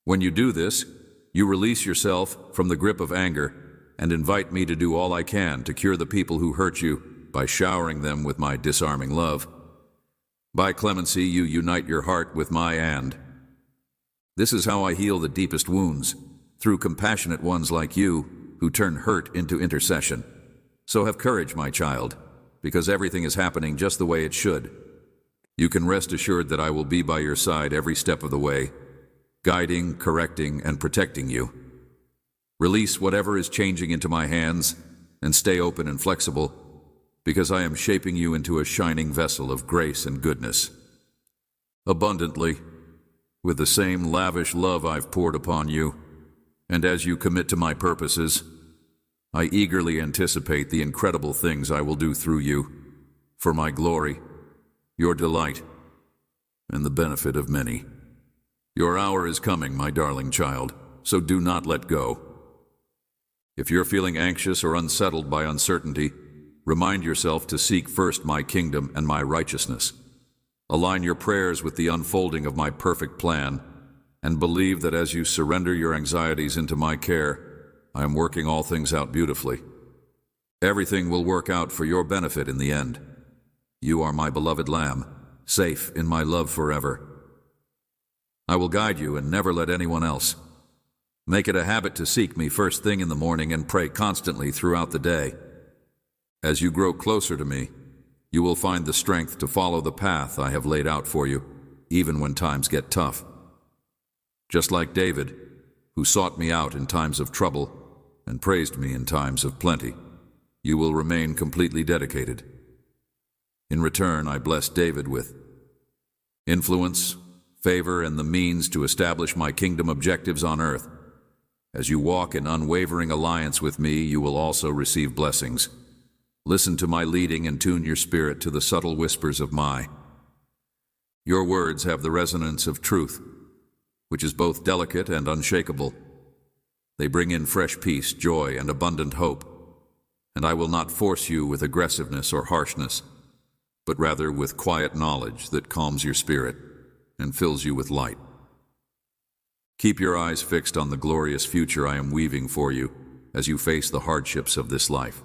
S1: When you do this, you release yourself from the grip of anger and invite me to do all I can to cure the people who hurt you by showering them with my disarming love. By clemency, you unite your heart with my and. This is how I heal the deepest wounds, through compassionate ones like you, who turn hurt into intercession. So have courage, my child, because everything is happening just the way it should. You can rest assured that I will be by your side every step of the way, guiding, correcting, and protecting you. Release whatever is changing into my hands, and stay open and flexible, because I am shaping you into a shining vessel of grace and goodness. Abundantly, with the same lavish love I've poured upon you, and as you commit to my purposes, I eagerly anticipate the incredible things I will do through you, for my glory, your delight, and the benefit of many. Your hour is coming, my darling child, so do not let go. If you're feeling anxious or unsettled by uncertainty, remind yourself to seek first my kingdom and my righteousness. Align your prayers with the unfolding of my perfect plan, and believe that as you surrender your anxieties into my care, I am working all things out beautifully. Everything will work out for your benefit in the end. You are my beloved lamb, safe in my love forever. I will guide you and never let anyone else. Make it a habit to seek me first thing in the morning and pray constantly throughout the day. As you grow closer to me, you will find the strength to follow the path I have laid out for you, even when times get tough. Just like David, who sought me out in times of trouble and praised me in times of plenty, you will remain completely dedicated. In return, I blessed David with influence, favor, and the means to establish my kingdom objectives on earth. As you walk in unwavering alliance with me, you will also receive blessings. Listen to my leading and tune your spirit to the subtle whispers of my. Your words have the resonance of truth, which is both delicate and unshakable. They bring in fresh peace, joy, and abundant hope. And I will not force you with aggressiveness or harshness, but rather with quiet knowledge that calms your spirit and fills you with light. Keep your eyes fixed on the glorious future I am weaving for you as you face the hardships of this life.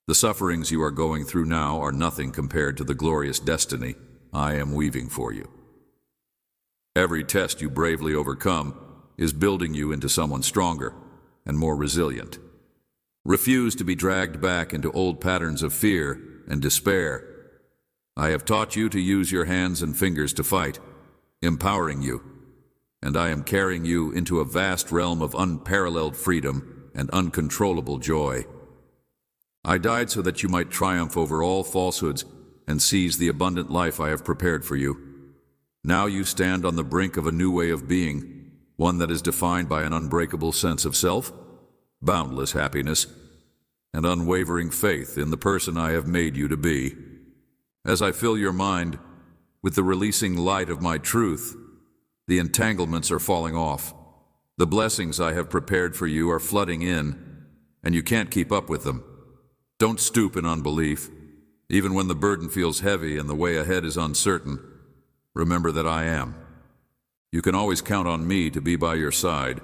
S1: The sufferings you are going through now are nothing compared to the glorious destiny I am weaving for you. Every test you bravely overcome is building you into someone stronger and more resilient. Refuse to be dragged back into old patterns of fear and despair. I have taught you to use your hands and fingers to fight, empowering you, and I am carrying you into a vast realm of unparalleled freedom and uncontrollable joy. I died so that you might triumph over all falsehoods and seize the abundant life I have prepared for you. Now you stand on the brink of a new way of being, one that is defined by an unbreakable sense of self, boundless happiness, and unwavering faith in the person I have made you to be. As I fill your mind with the releasing light of my truth, the entanglements are falling off. The blessings I have prepared for you are flooding in, and you can't keep up with them. Don't stoop in unbelief. Even when the burden feels heavy and the way ahead is uncertain, remember that I am. You can always count on me to be by your side,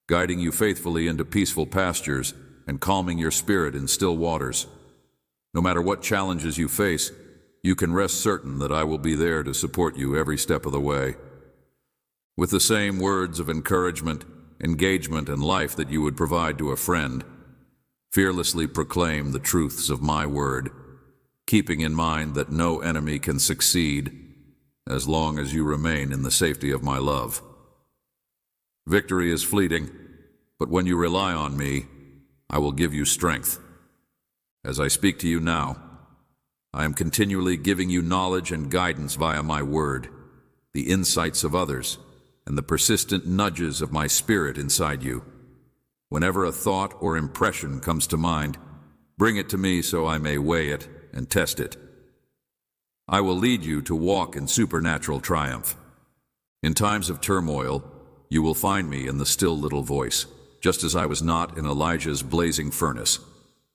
S1: guiding you faithfully into peaceful pastures and calming your spirit in still waters. No matter what challenges you face, you can rest certain that I will be there to support you every step of the way. With the same words of encouragement, engagement, and life that you would provide to a friend, fearlessly proclaim the truths of my word, keeping in mind that no enemy can succeed as long as you remain in the safety of my love. Victory is fleeting, but when you rely on me, I will give you strength. As I speak to you now, I am continually giving you knowledge and guidance via my word, the insights of others, and the persistent nudges of my spirit inside you. Whenever a thought or impression comes to mind, bring it to me so I may weigh it and test it. I will lead you to walk in supernatural triumph. In times of turmoil, you will find me in the still little voice, just as I was not in Elijah's blazing furnace.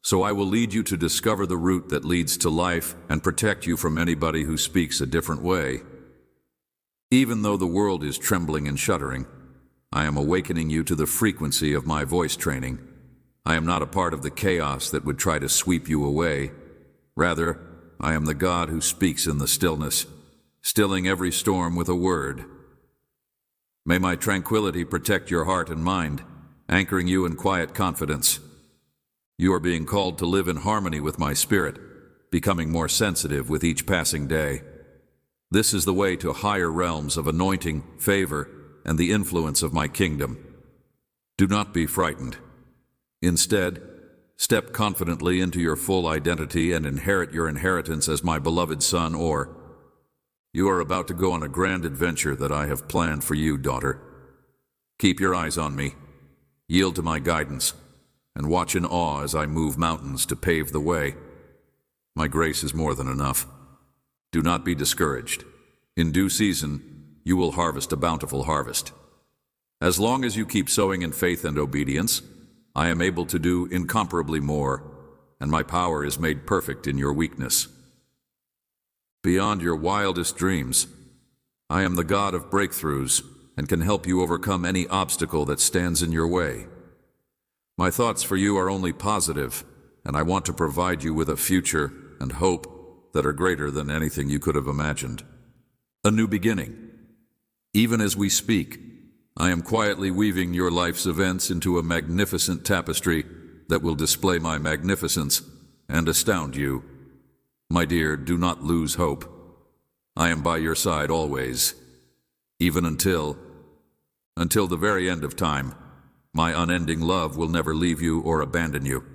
S1: So I will lead you to discover the route that leads to life and protect you from anybody who speaks a different way. Even though the world is trembling and shuddering, I am awakening you to the frequency of my voice training. I am not a part of the chaos that would try to sweep you away. Rather, I am the God who speaks in the stillness, stilling every storm with a word. May my tranquility protect your heart and mind, anchoring you in quiet confidence. You are being called to live in harmony with my spirit, becoming more sensitive with each passing day. This is the way to higher realms of anointing, favor, and the influence of my kingdom. Do not be frightened. Instead, step confidently into your full identity and inherit your inheritance as my beloved son, or you are about to go on a grand adventure that I have planned for you, daughter. Keep your eyes on me, yield to my guidance, and watch in awe as I move mountains to pave the way. My grace is more than enough. Do not be discouraged. In due season, you will harvest a bountiful harvest. As long as you keep sowing in faith and obedience, I am able to do incomparably more, and my power is made perfect in your weakness. Beyond your wildest dreams, I am the God of breakthroughs and can help you overcome any obstacle that stands in your way. My thoughts for you are only positive, and I want to provide you with a future and hope that are greater than anything you could have imagined. A new beginning. Even as we speak, I am quietly weaving your life's events into a magnificent tapestry that will display my magnificence and astound you. My dear, do not lose hope. I am by your side always, even until the very end of time. My unending love will never leave you or abandon you.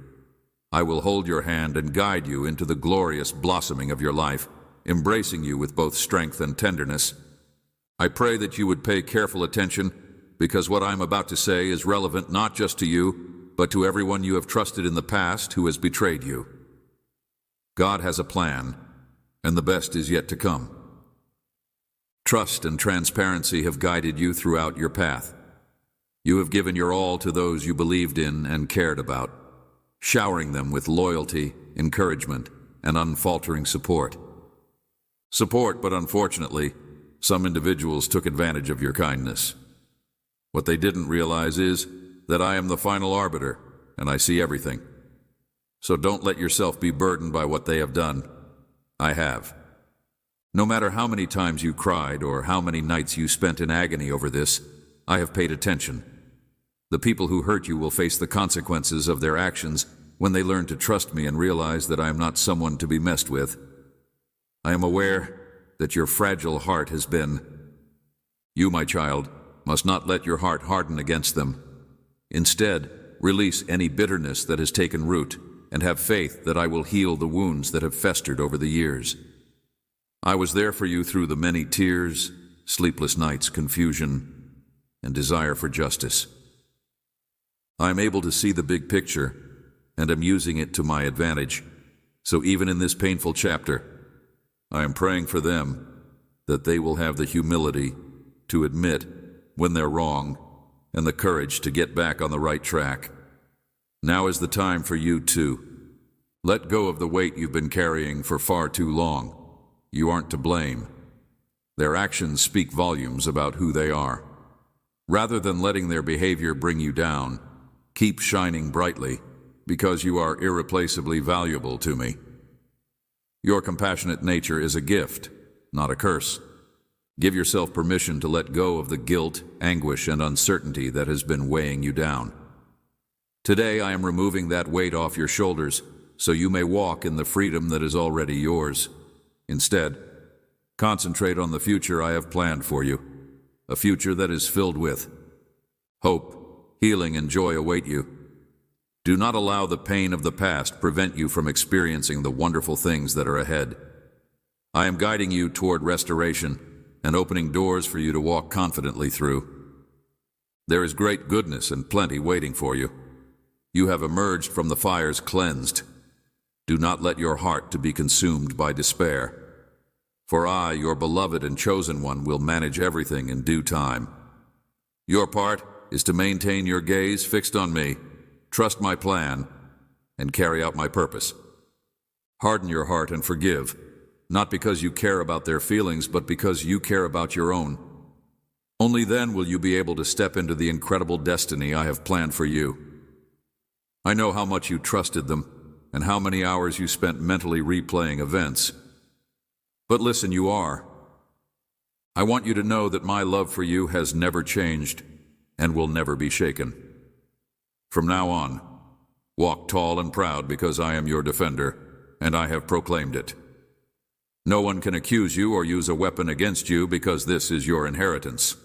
S1: I will hold your hand and guide you into the glorious blossoming of your life, embracing you with both strength and tenderness. I pray that you would pay careful attention, because what I am about to say is relevant not just to you, but to everyone you have trusted in the past who has betrayed you. God has a plan, and the best is yet to come. Trust and transparency have guided you throughout your path. You have given your all to those you believed in and cared about, showering them with loyalty, encouragement, and unfaltering support. But unfortunately, some individuals took advantage of your kindness. What they didn't realize is that I am the final arbiter, and I see everything. So don't let yourself be burdened by what they have done. I have. No matter how many times you cried or how many nights you spent in agony over this, I have paid attention. The people who hurt you will face the consequences of their actions when they learn to trust me and realize that I am not someone to be messed with. I am aware that your fragile heart has been. You, my child, must not let your heart harden against them. Instead, release any bitterness that has taken root and have faith that I will heal the wounds that have festered over the years. I was there for you through the many tears, sleepless nights, confusion, and desire for justice. I am able to see the big picture, and am using it to my advantage. So even in this painful chapter, I am praying for them that they will have the humility to admit when they're wrong and the courage to get back on the right track. Now is the time for you to let go of the weight you've been carrying for far too long. You aren't to blame. Their actions speak volumes about who they are. Rather than letting their behavior bring you down, keep shining brightly, because you are irreplaceably valuable to me. Your compassionate nature is a gift, not a curse. Give yourself permission to let go of the guilt, anguish, and uncertainty that has been weighing you down. Today I am removing that weight off your shoulders so you may walk in the freedom that is already yours. Instead, concentrate on the future I have planned for you, a future that is filled with hope, healing, and joy await you. Do not allow the pain of the past prevent you from experiencing the wonderful things that are ahead. I am guiding you toward restoration and opening doors for you to walk confidently through. There is great goodness and plenty waiting for you. You have emerged from the fires cleansed. Do not let your heart to be consumed by despair. For I, your beloved and chosen one, will manage everything in due time. Your part is to maintain your gaze fixed on me, trust my plan, and carry out my purpose. Harden your heart and forgive, not because you care about their feelings, but because you care about your own. Only then will you be able to step into the incredible destiny I have planned for you. I know how much you trusted them and how many hours you spent mentally replaying events. But listen, you are. I want you to know that my love for you has never changed and will never be shaken. From now on, walk tall and proud because I am your defender, and I have proclaimed it. No one can accuse you or use a weapon against you because this is your inheritance.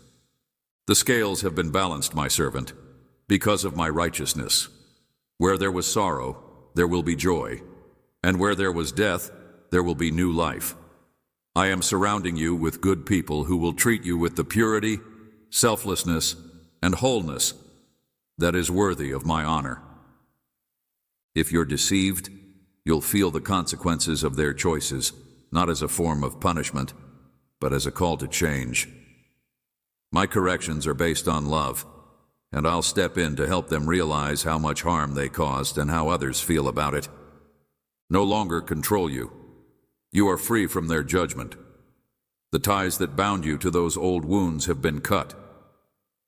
S1: The scales have been balanced, my servant, because of my righteousness. Where there was sorrow, there will be joy, and where there was death, there will be new life. I am surrounding you with good people who will treat you with the purity, selflessness, and wholeness that is worthy of my honor. If you're deceived, you'll feel the consequences of their choices, not as a form of punishment, but as a call to change. My corrections are based on love, and I'll step in to help them realize how much harm they caused and how others feel about it. No longer control you. You are free from their judgment. The ties that bound you to those old wounds have been cut.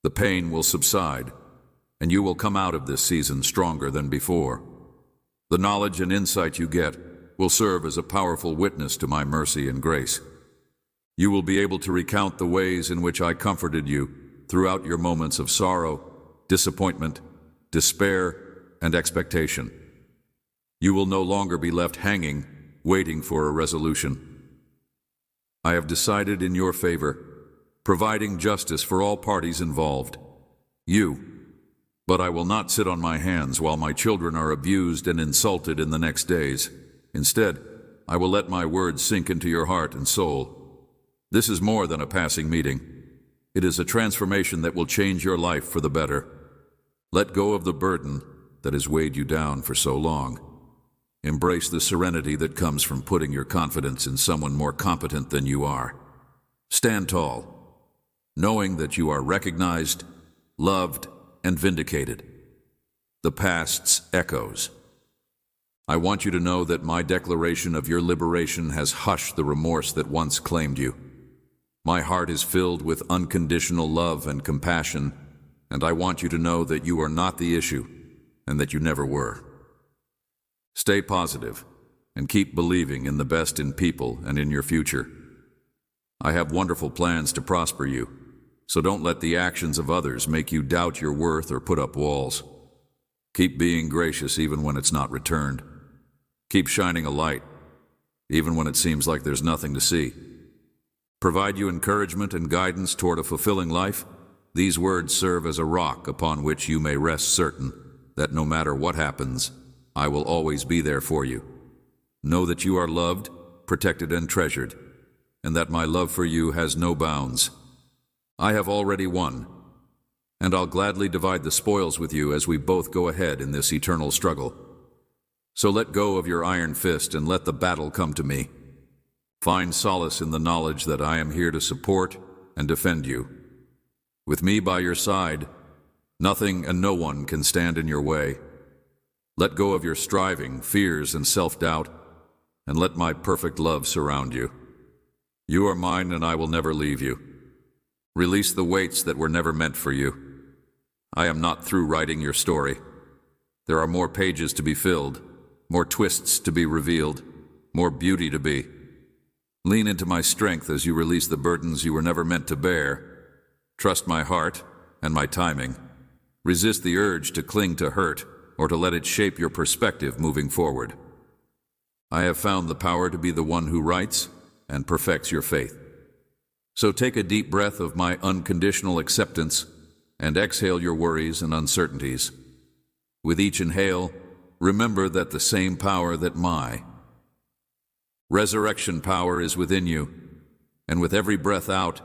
S1: The pain will subside, and you will come out of this season stronger than before. The knowledge and insight you get will serve as a powerful witness to my mercy and grace. You will be able to recount the ways in which I comforted you throughout your moments of sorrow, disappointment, despair, and expectation. You will no longer be left hanging, waiting for a resolution. I have decided in your favor, providing justice for all parties involved. But I will not sit on my hands while my children are abused and insulted in the next days. Instead, I will let my words sink into your heart and soul. This is more than a passing meeting. It is a transformation that will change your life for the better. Let go of the burden that has weighed you down for so long. Embrace the serenity that comes from putting your confidence in someone more competent than you are. Stand tall, knowing that you are recognized, loved, and vindicated. The past's echoes. I want you to know that my declaration of your liberation has hushed the remorse that once claimed you. My heart is filled with unconditional love and compassion, and I want you to know that you are not the issue, and that you never were. Stay positive, and keep believing in the best in people and in your future. I have wonderful plans to prosper you, so don't let the actions of others make you doubt your worth or put up walls. Keep being gracious even when it's not returned. Keep shining a light, even when it seems like there's nothing to see. Provide you encouragement and guidance toward a fulfilling life. These words serve as a rock upon which you may rest certain that no matter what happens, I will always be there for you. Know that you are loved, protected, and treasured, and that my love for you has no bounds. I have already won, and I'll gladly divide the spoils with you as we both go ahead in this eternal struggle. So let go of your iron fist and let the battle come to me. Find solace in the knowledge that I am here to support and defend you. With me by your side, nothing and no one can stand in your way. Let go of your striving, fears, and self-doubt, and let my perfect love surround you. You are mine, and I will never leave you. Release the weights that were never meant for you. I am not through writing your story. There are more pages to be filled, more twists to be revealed, more beauty to be. Lean into my strength as you release the burdens you were never meant to bear. Trust my heart and my timing. Resist the urge to cling to hurt or to let it shape your perspective moving forward. I have found the power to be the one who writes and perfects your faith. So take a deep breath of my unconditional acceptance and exhale your worries and uncertainties. With each inhale, remember that the same power that my resurrection power is within you, and with every breath out,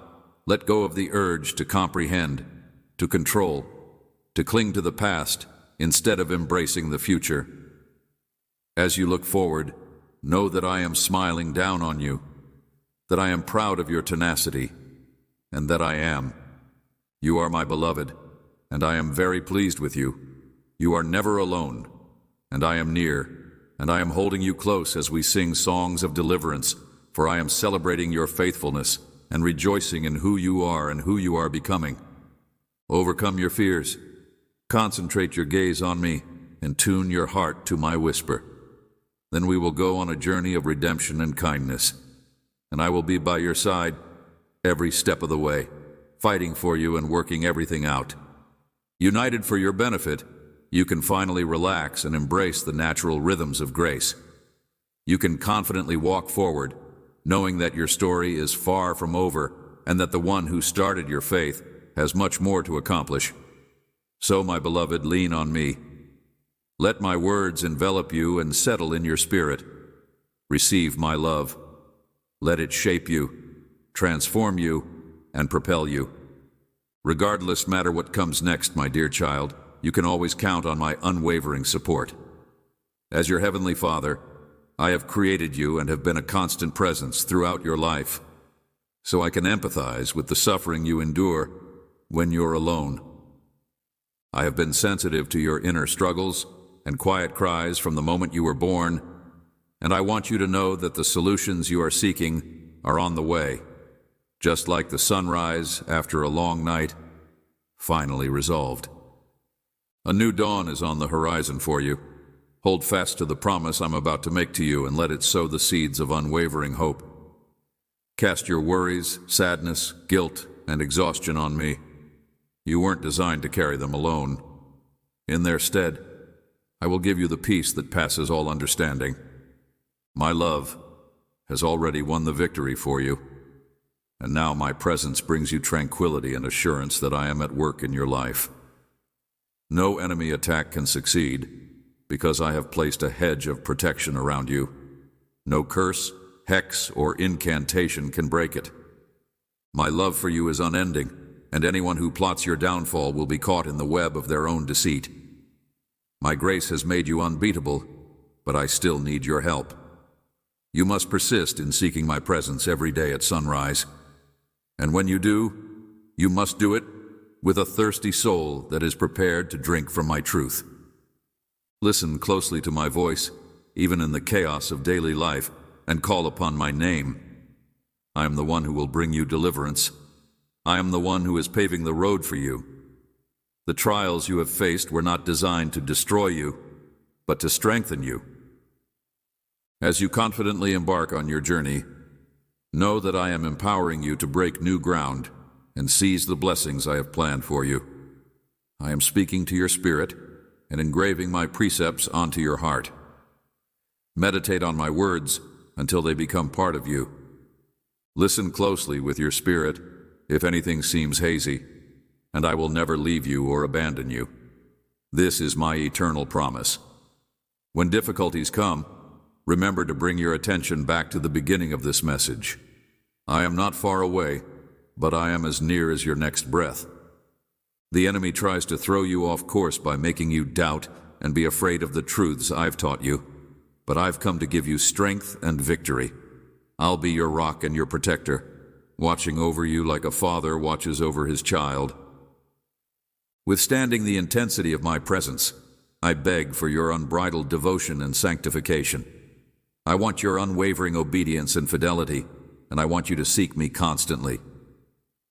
S1: let go of the urge to comprehend, to control, to cling to the past instead of embracing the future. As you look forward, know that I am smiling down on you, that I am proud of your tenacity, and that I am. You are my beloved, and I am very pleased with you. You are never alone, and I am near, and I am holding you close as we sing songs of deliverance, for I am celebrating your faithfulness and rejoicing in who you are and who you are becoming. Overcome your fears, concentrate your gaze on me, and tune your heart to my whisper. Then we will go on a journey of redemption and kindness, and I will be by your side every step of the way, fighting for you and working everything out. United for your benefit, you can finally relax and embrace the natural rhythms of grace. You can confidently walk forward, knowing that your story is far from over and that the one who started your faith has much more to accomplish. So, my beloved, lean on me. Let my words envelop you and settle in your spirit. Receive my love. Let it shape you, transform you, and propel you. Regardless matter what comes next, my dear child, you can always count on my unwavering support. As your Heavenly Father, I have created you and have been a constant presence throughout your life, so I can empathize with the suffering you endure when you're alone. I have been sensitive to your inner struggles and quiet cries from the moment you were born, and I want you to know that the solutions you are seeking are on the way, just like the sunrise after a long night, finally resolved. A new dawn is on the horizon for you. Hold fast to the promise I'm about to make to you and let it sow the seeds of unwavering hope. Cast your worries, sadness, guilt, and exhaustion on me. You weren't designed to carry them alone. In their stead, I will give you the peace that passes all understanding. My love has already won the victory for you, and now my presence brings you tranquility and assurance that I am at work in your life. No enemy attack can succeed, because I have placed a hedge of protection around you. No curse, hex, or incantation can break it. My love for you is unending, and anyone who plots your downfall will be caught in the web of their own deceit. My grace has made you unbeatable, but I still need your help. You must persist in seeking my presence every day at sunrise. And when you do, you must do it with a thirsty soul that is prepared to drink from my truth. Listen closely to my voice, even in the chaos of daily life, and call upon my name. I am the one who will bring you deliverance. I am the one who is paving the road for you. The trials you have faced were not designed to destroy you, but to strengthen you. As you confidently embark on your journey, know that I am empowering you to break new ground and seize the blessings I have planned for you. I am speaking to your spirit and engraving my precepts onto your heart. Meditate on my words until they become part of you. Listen closely with your spirit if anything seems hazy, and I will never leave you or abandon you. This is my eternal promise. When difficulties come, remember to bring your attention back to the beginning of this message. I am not far away, but I am as near as your next breath. The enemy tries to throw you off course by making you doubt and be afraid of the truths I've taught you, but I've come to give you strength and victory. I'll be your rock and your protector, watching over you like a father watches over his child. Withstanding the intensity of my presence, I beg for your unbridled devotion and sanctification. I want your unwavering obedience and fidelity, and I want you to seek me constantly.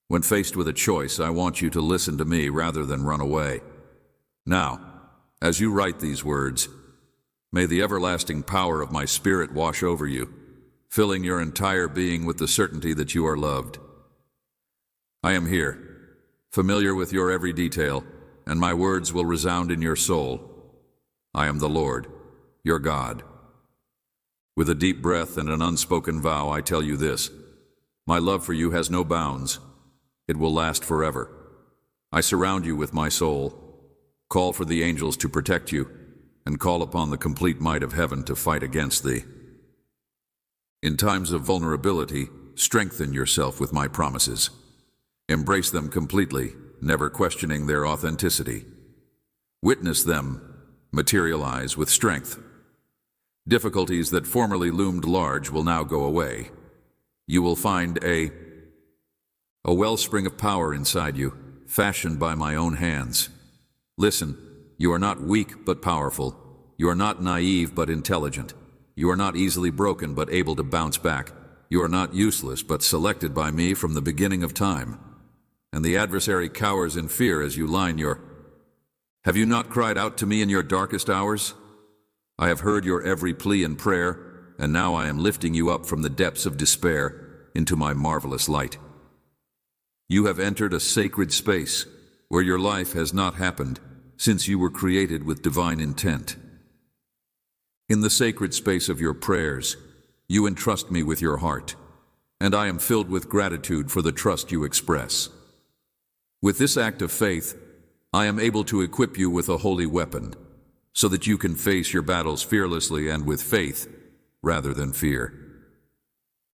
S1: When faced with a choice, I want you to listen to me rather than run away. Now, as you write these words, may the everlasting power of my Spirit wash over you, filling your entire being with the certainty that you are loved. I am here, familiar with your every detail, and my words will resound in your soul. I am the Lord, your God. With a deep breath and an unspoken vow, I tell you this: my love for you has no bounds. It will last forever. I surround you with my soul, call for the angels to protect you, and call upon the complete might of heaven to fight against thee. In times of vulnerability, strengthen yourself with my promises. Embrace them completely, never questioning their authenticity. Witness them materialize with strength. Difficulties that formerly loomed large will now go away. You will find a wellspring of power inside you, fashioned by my own hands. Listen, you are not weak but powerful. You are not naive but intelligent. You are not easily broken but able to bounce back. You are not useless but selected by me from the beginning of time. And the adversary cowers in fear as you line your Have you not cried out to me in your darkest hours? I have heard your every plea and prayer, and now I am lifting you up from the depths of despair into my marvelous light. You have entered a sacred space where your life has not happened since you were created with divine intent. In the sacred space of your prayers, you entrust me with your heart, and I am filled with gratitude for the trust you express. With this act of faith, I am able to equip you with a holy weapon, so that you can face your battles fearlessly and with faith, rather than fear.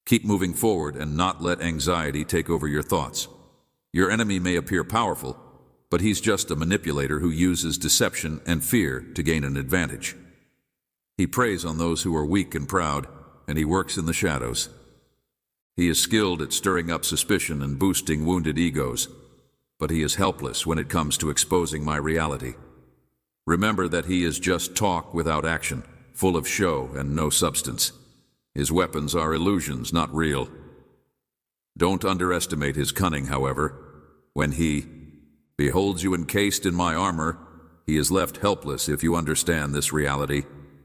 S1: Keep moving forward and not let anxiety take over your thoughts. Your enemy may appear powerful, but he's just a manipulator who uses deception and fear to gain an advantage. He preys on those who are weak and proud, and he works in the shadows. He is skilled at stirring up suspicion and boosting wounded egos, but he is helpless when it comes to exposing my reality. Remember that he is just talk without action, full of show and no substance. His weapons are illusions, not real. Don't underestimate his cunning, however. When he beholds you encased in my armor, he is left helpless if you understand this reality.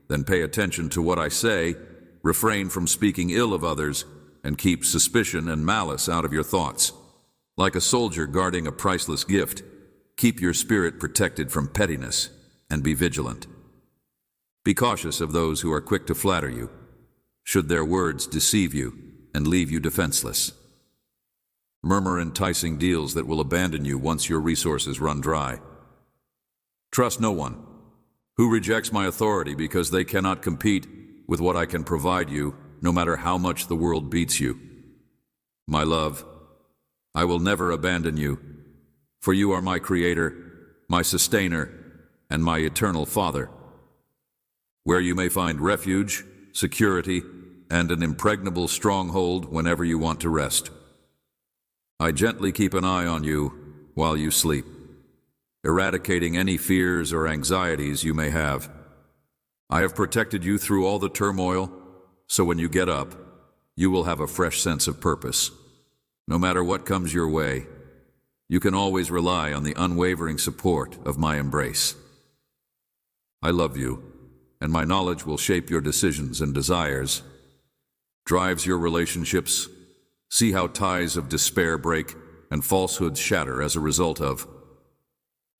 S1: Then pay attention to what I say, refrain from speaking ill of others, and keep suspicion and malice out of your thoughts. Like a soldier guarding a priceless gift, keep your spirit protected from pettiness and be vigilant. Be cautious of those who are quick to flatter you, should their words deceive you and leave you defenseless. Murmur enticing deals that will abandon you once your resources run dry. Trust no one who rejects my authority because they cannot compete with what I can provide you, no matter how much the world beats you. My love, I will never abandon you, for you are my creator, my sustainer, and my eternal Father. Where you may find refuge, security, and an impregnable stronghold whenever you want to rest. I gently keep an eye on you while you sleep, eradicating any fears or anxieties you may have. I have protected you through all the turmoil, so when you get up, you will have a fresh sense of purpose. No matter what comes your way, you can always rely on the unwavering support of my embrace. I love you, and my knowledge will shape your decisions and desires, drives your relationships. See how ties of despair break and falsehoods shatter as a result of.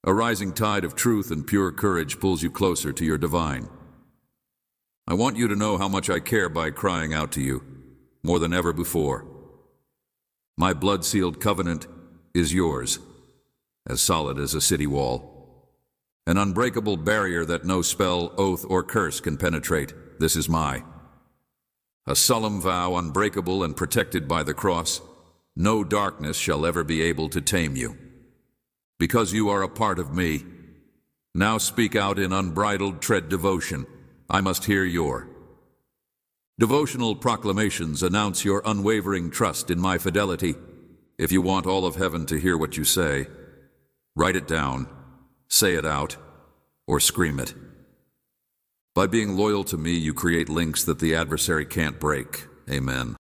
S1: A rising tide of truth and pure courage pulls you closer to your divine. I want you to know how much I care by crying out to you, more than ever before. My blood-sealed covenant is yours, as solid as a city wall. An unbreakable barrier that no spell, oath, or curse can penetrate. This is a solemn vow unbreakable and protected by the cross. No darkness shall ever be able to tame you. Because you are a part of me, now speak out in unbridled tread devotion. I must hear your devotional proclamations. Announce your unwavering trust in my fidelity. If you want all of heaven to hear what you say, write it down, say it out, or scream it. By being loyal to me, you create links that the adversary can't break. Amen.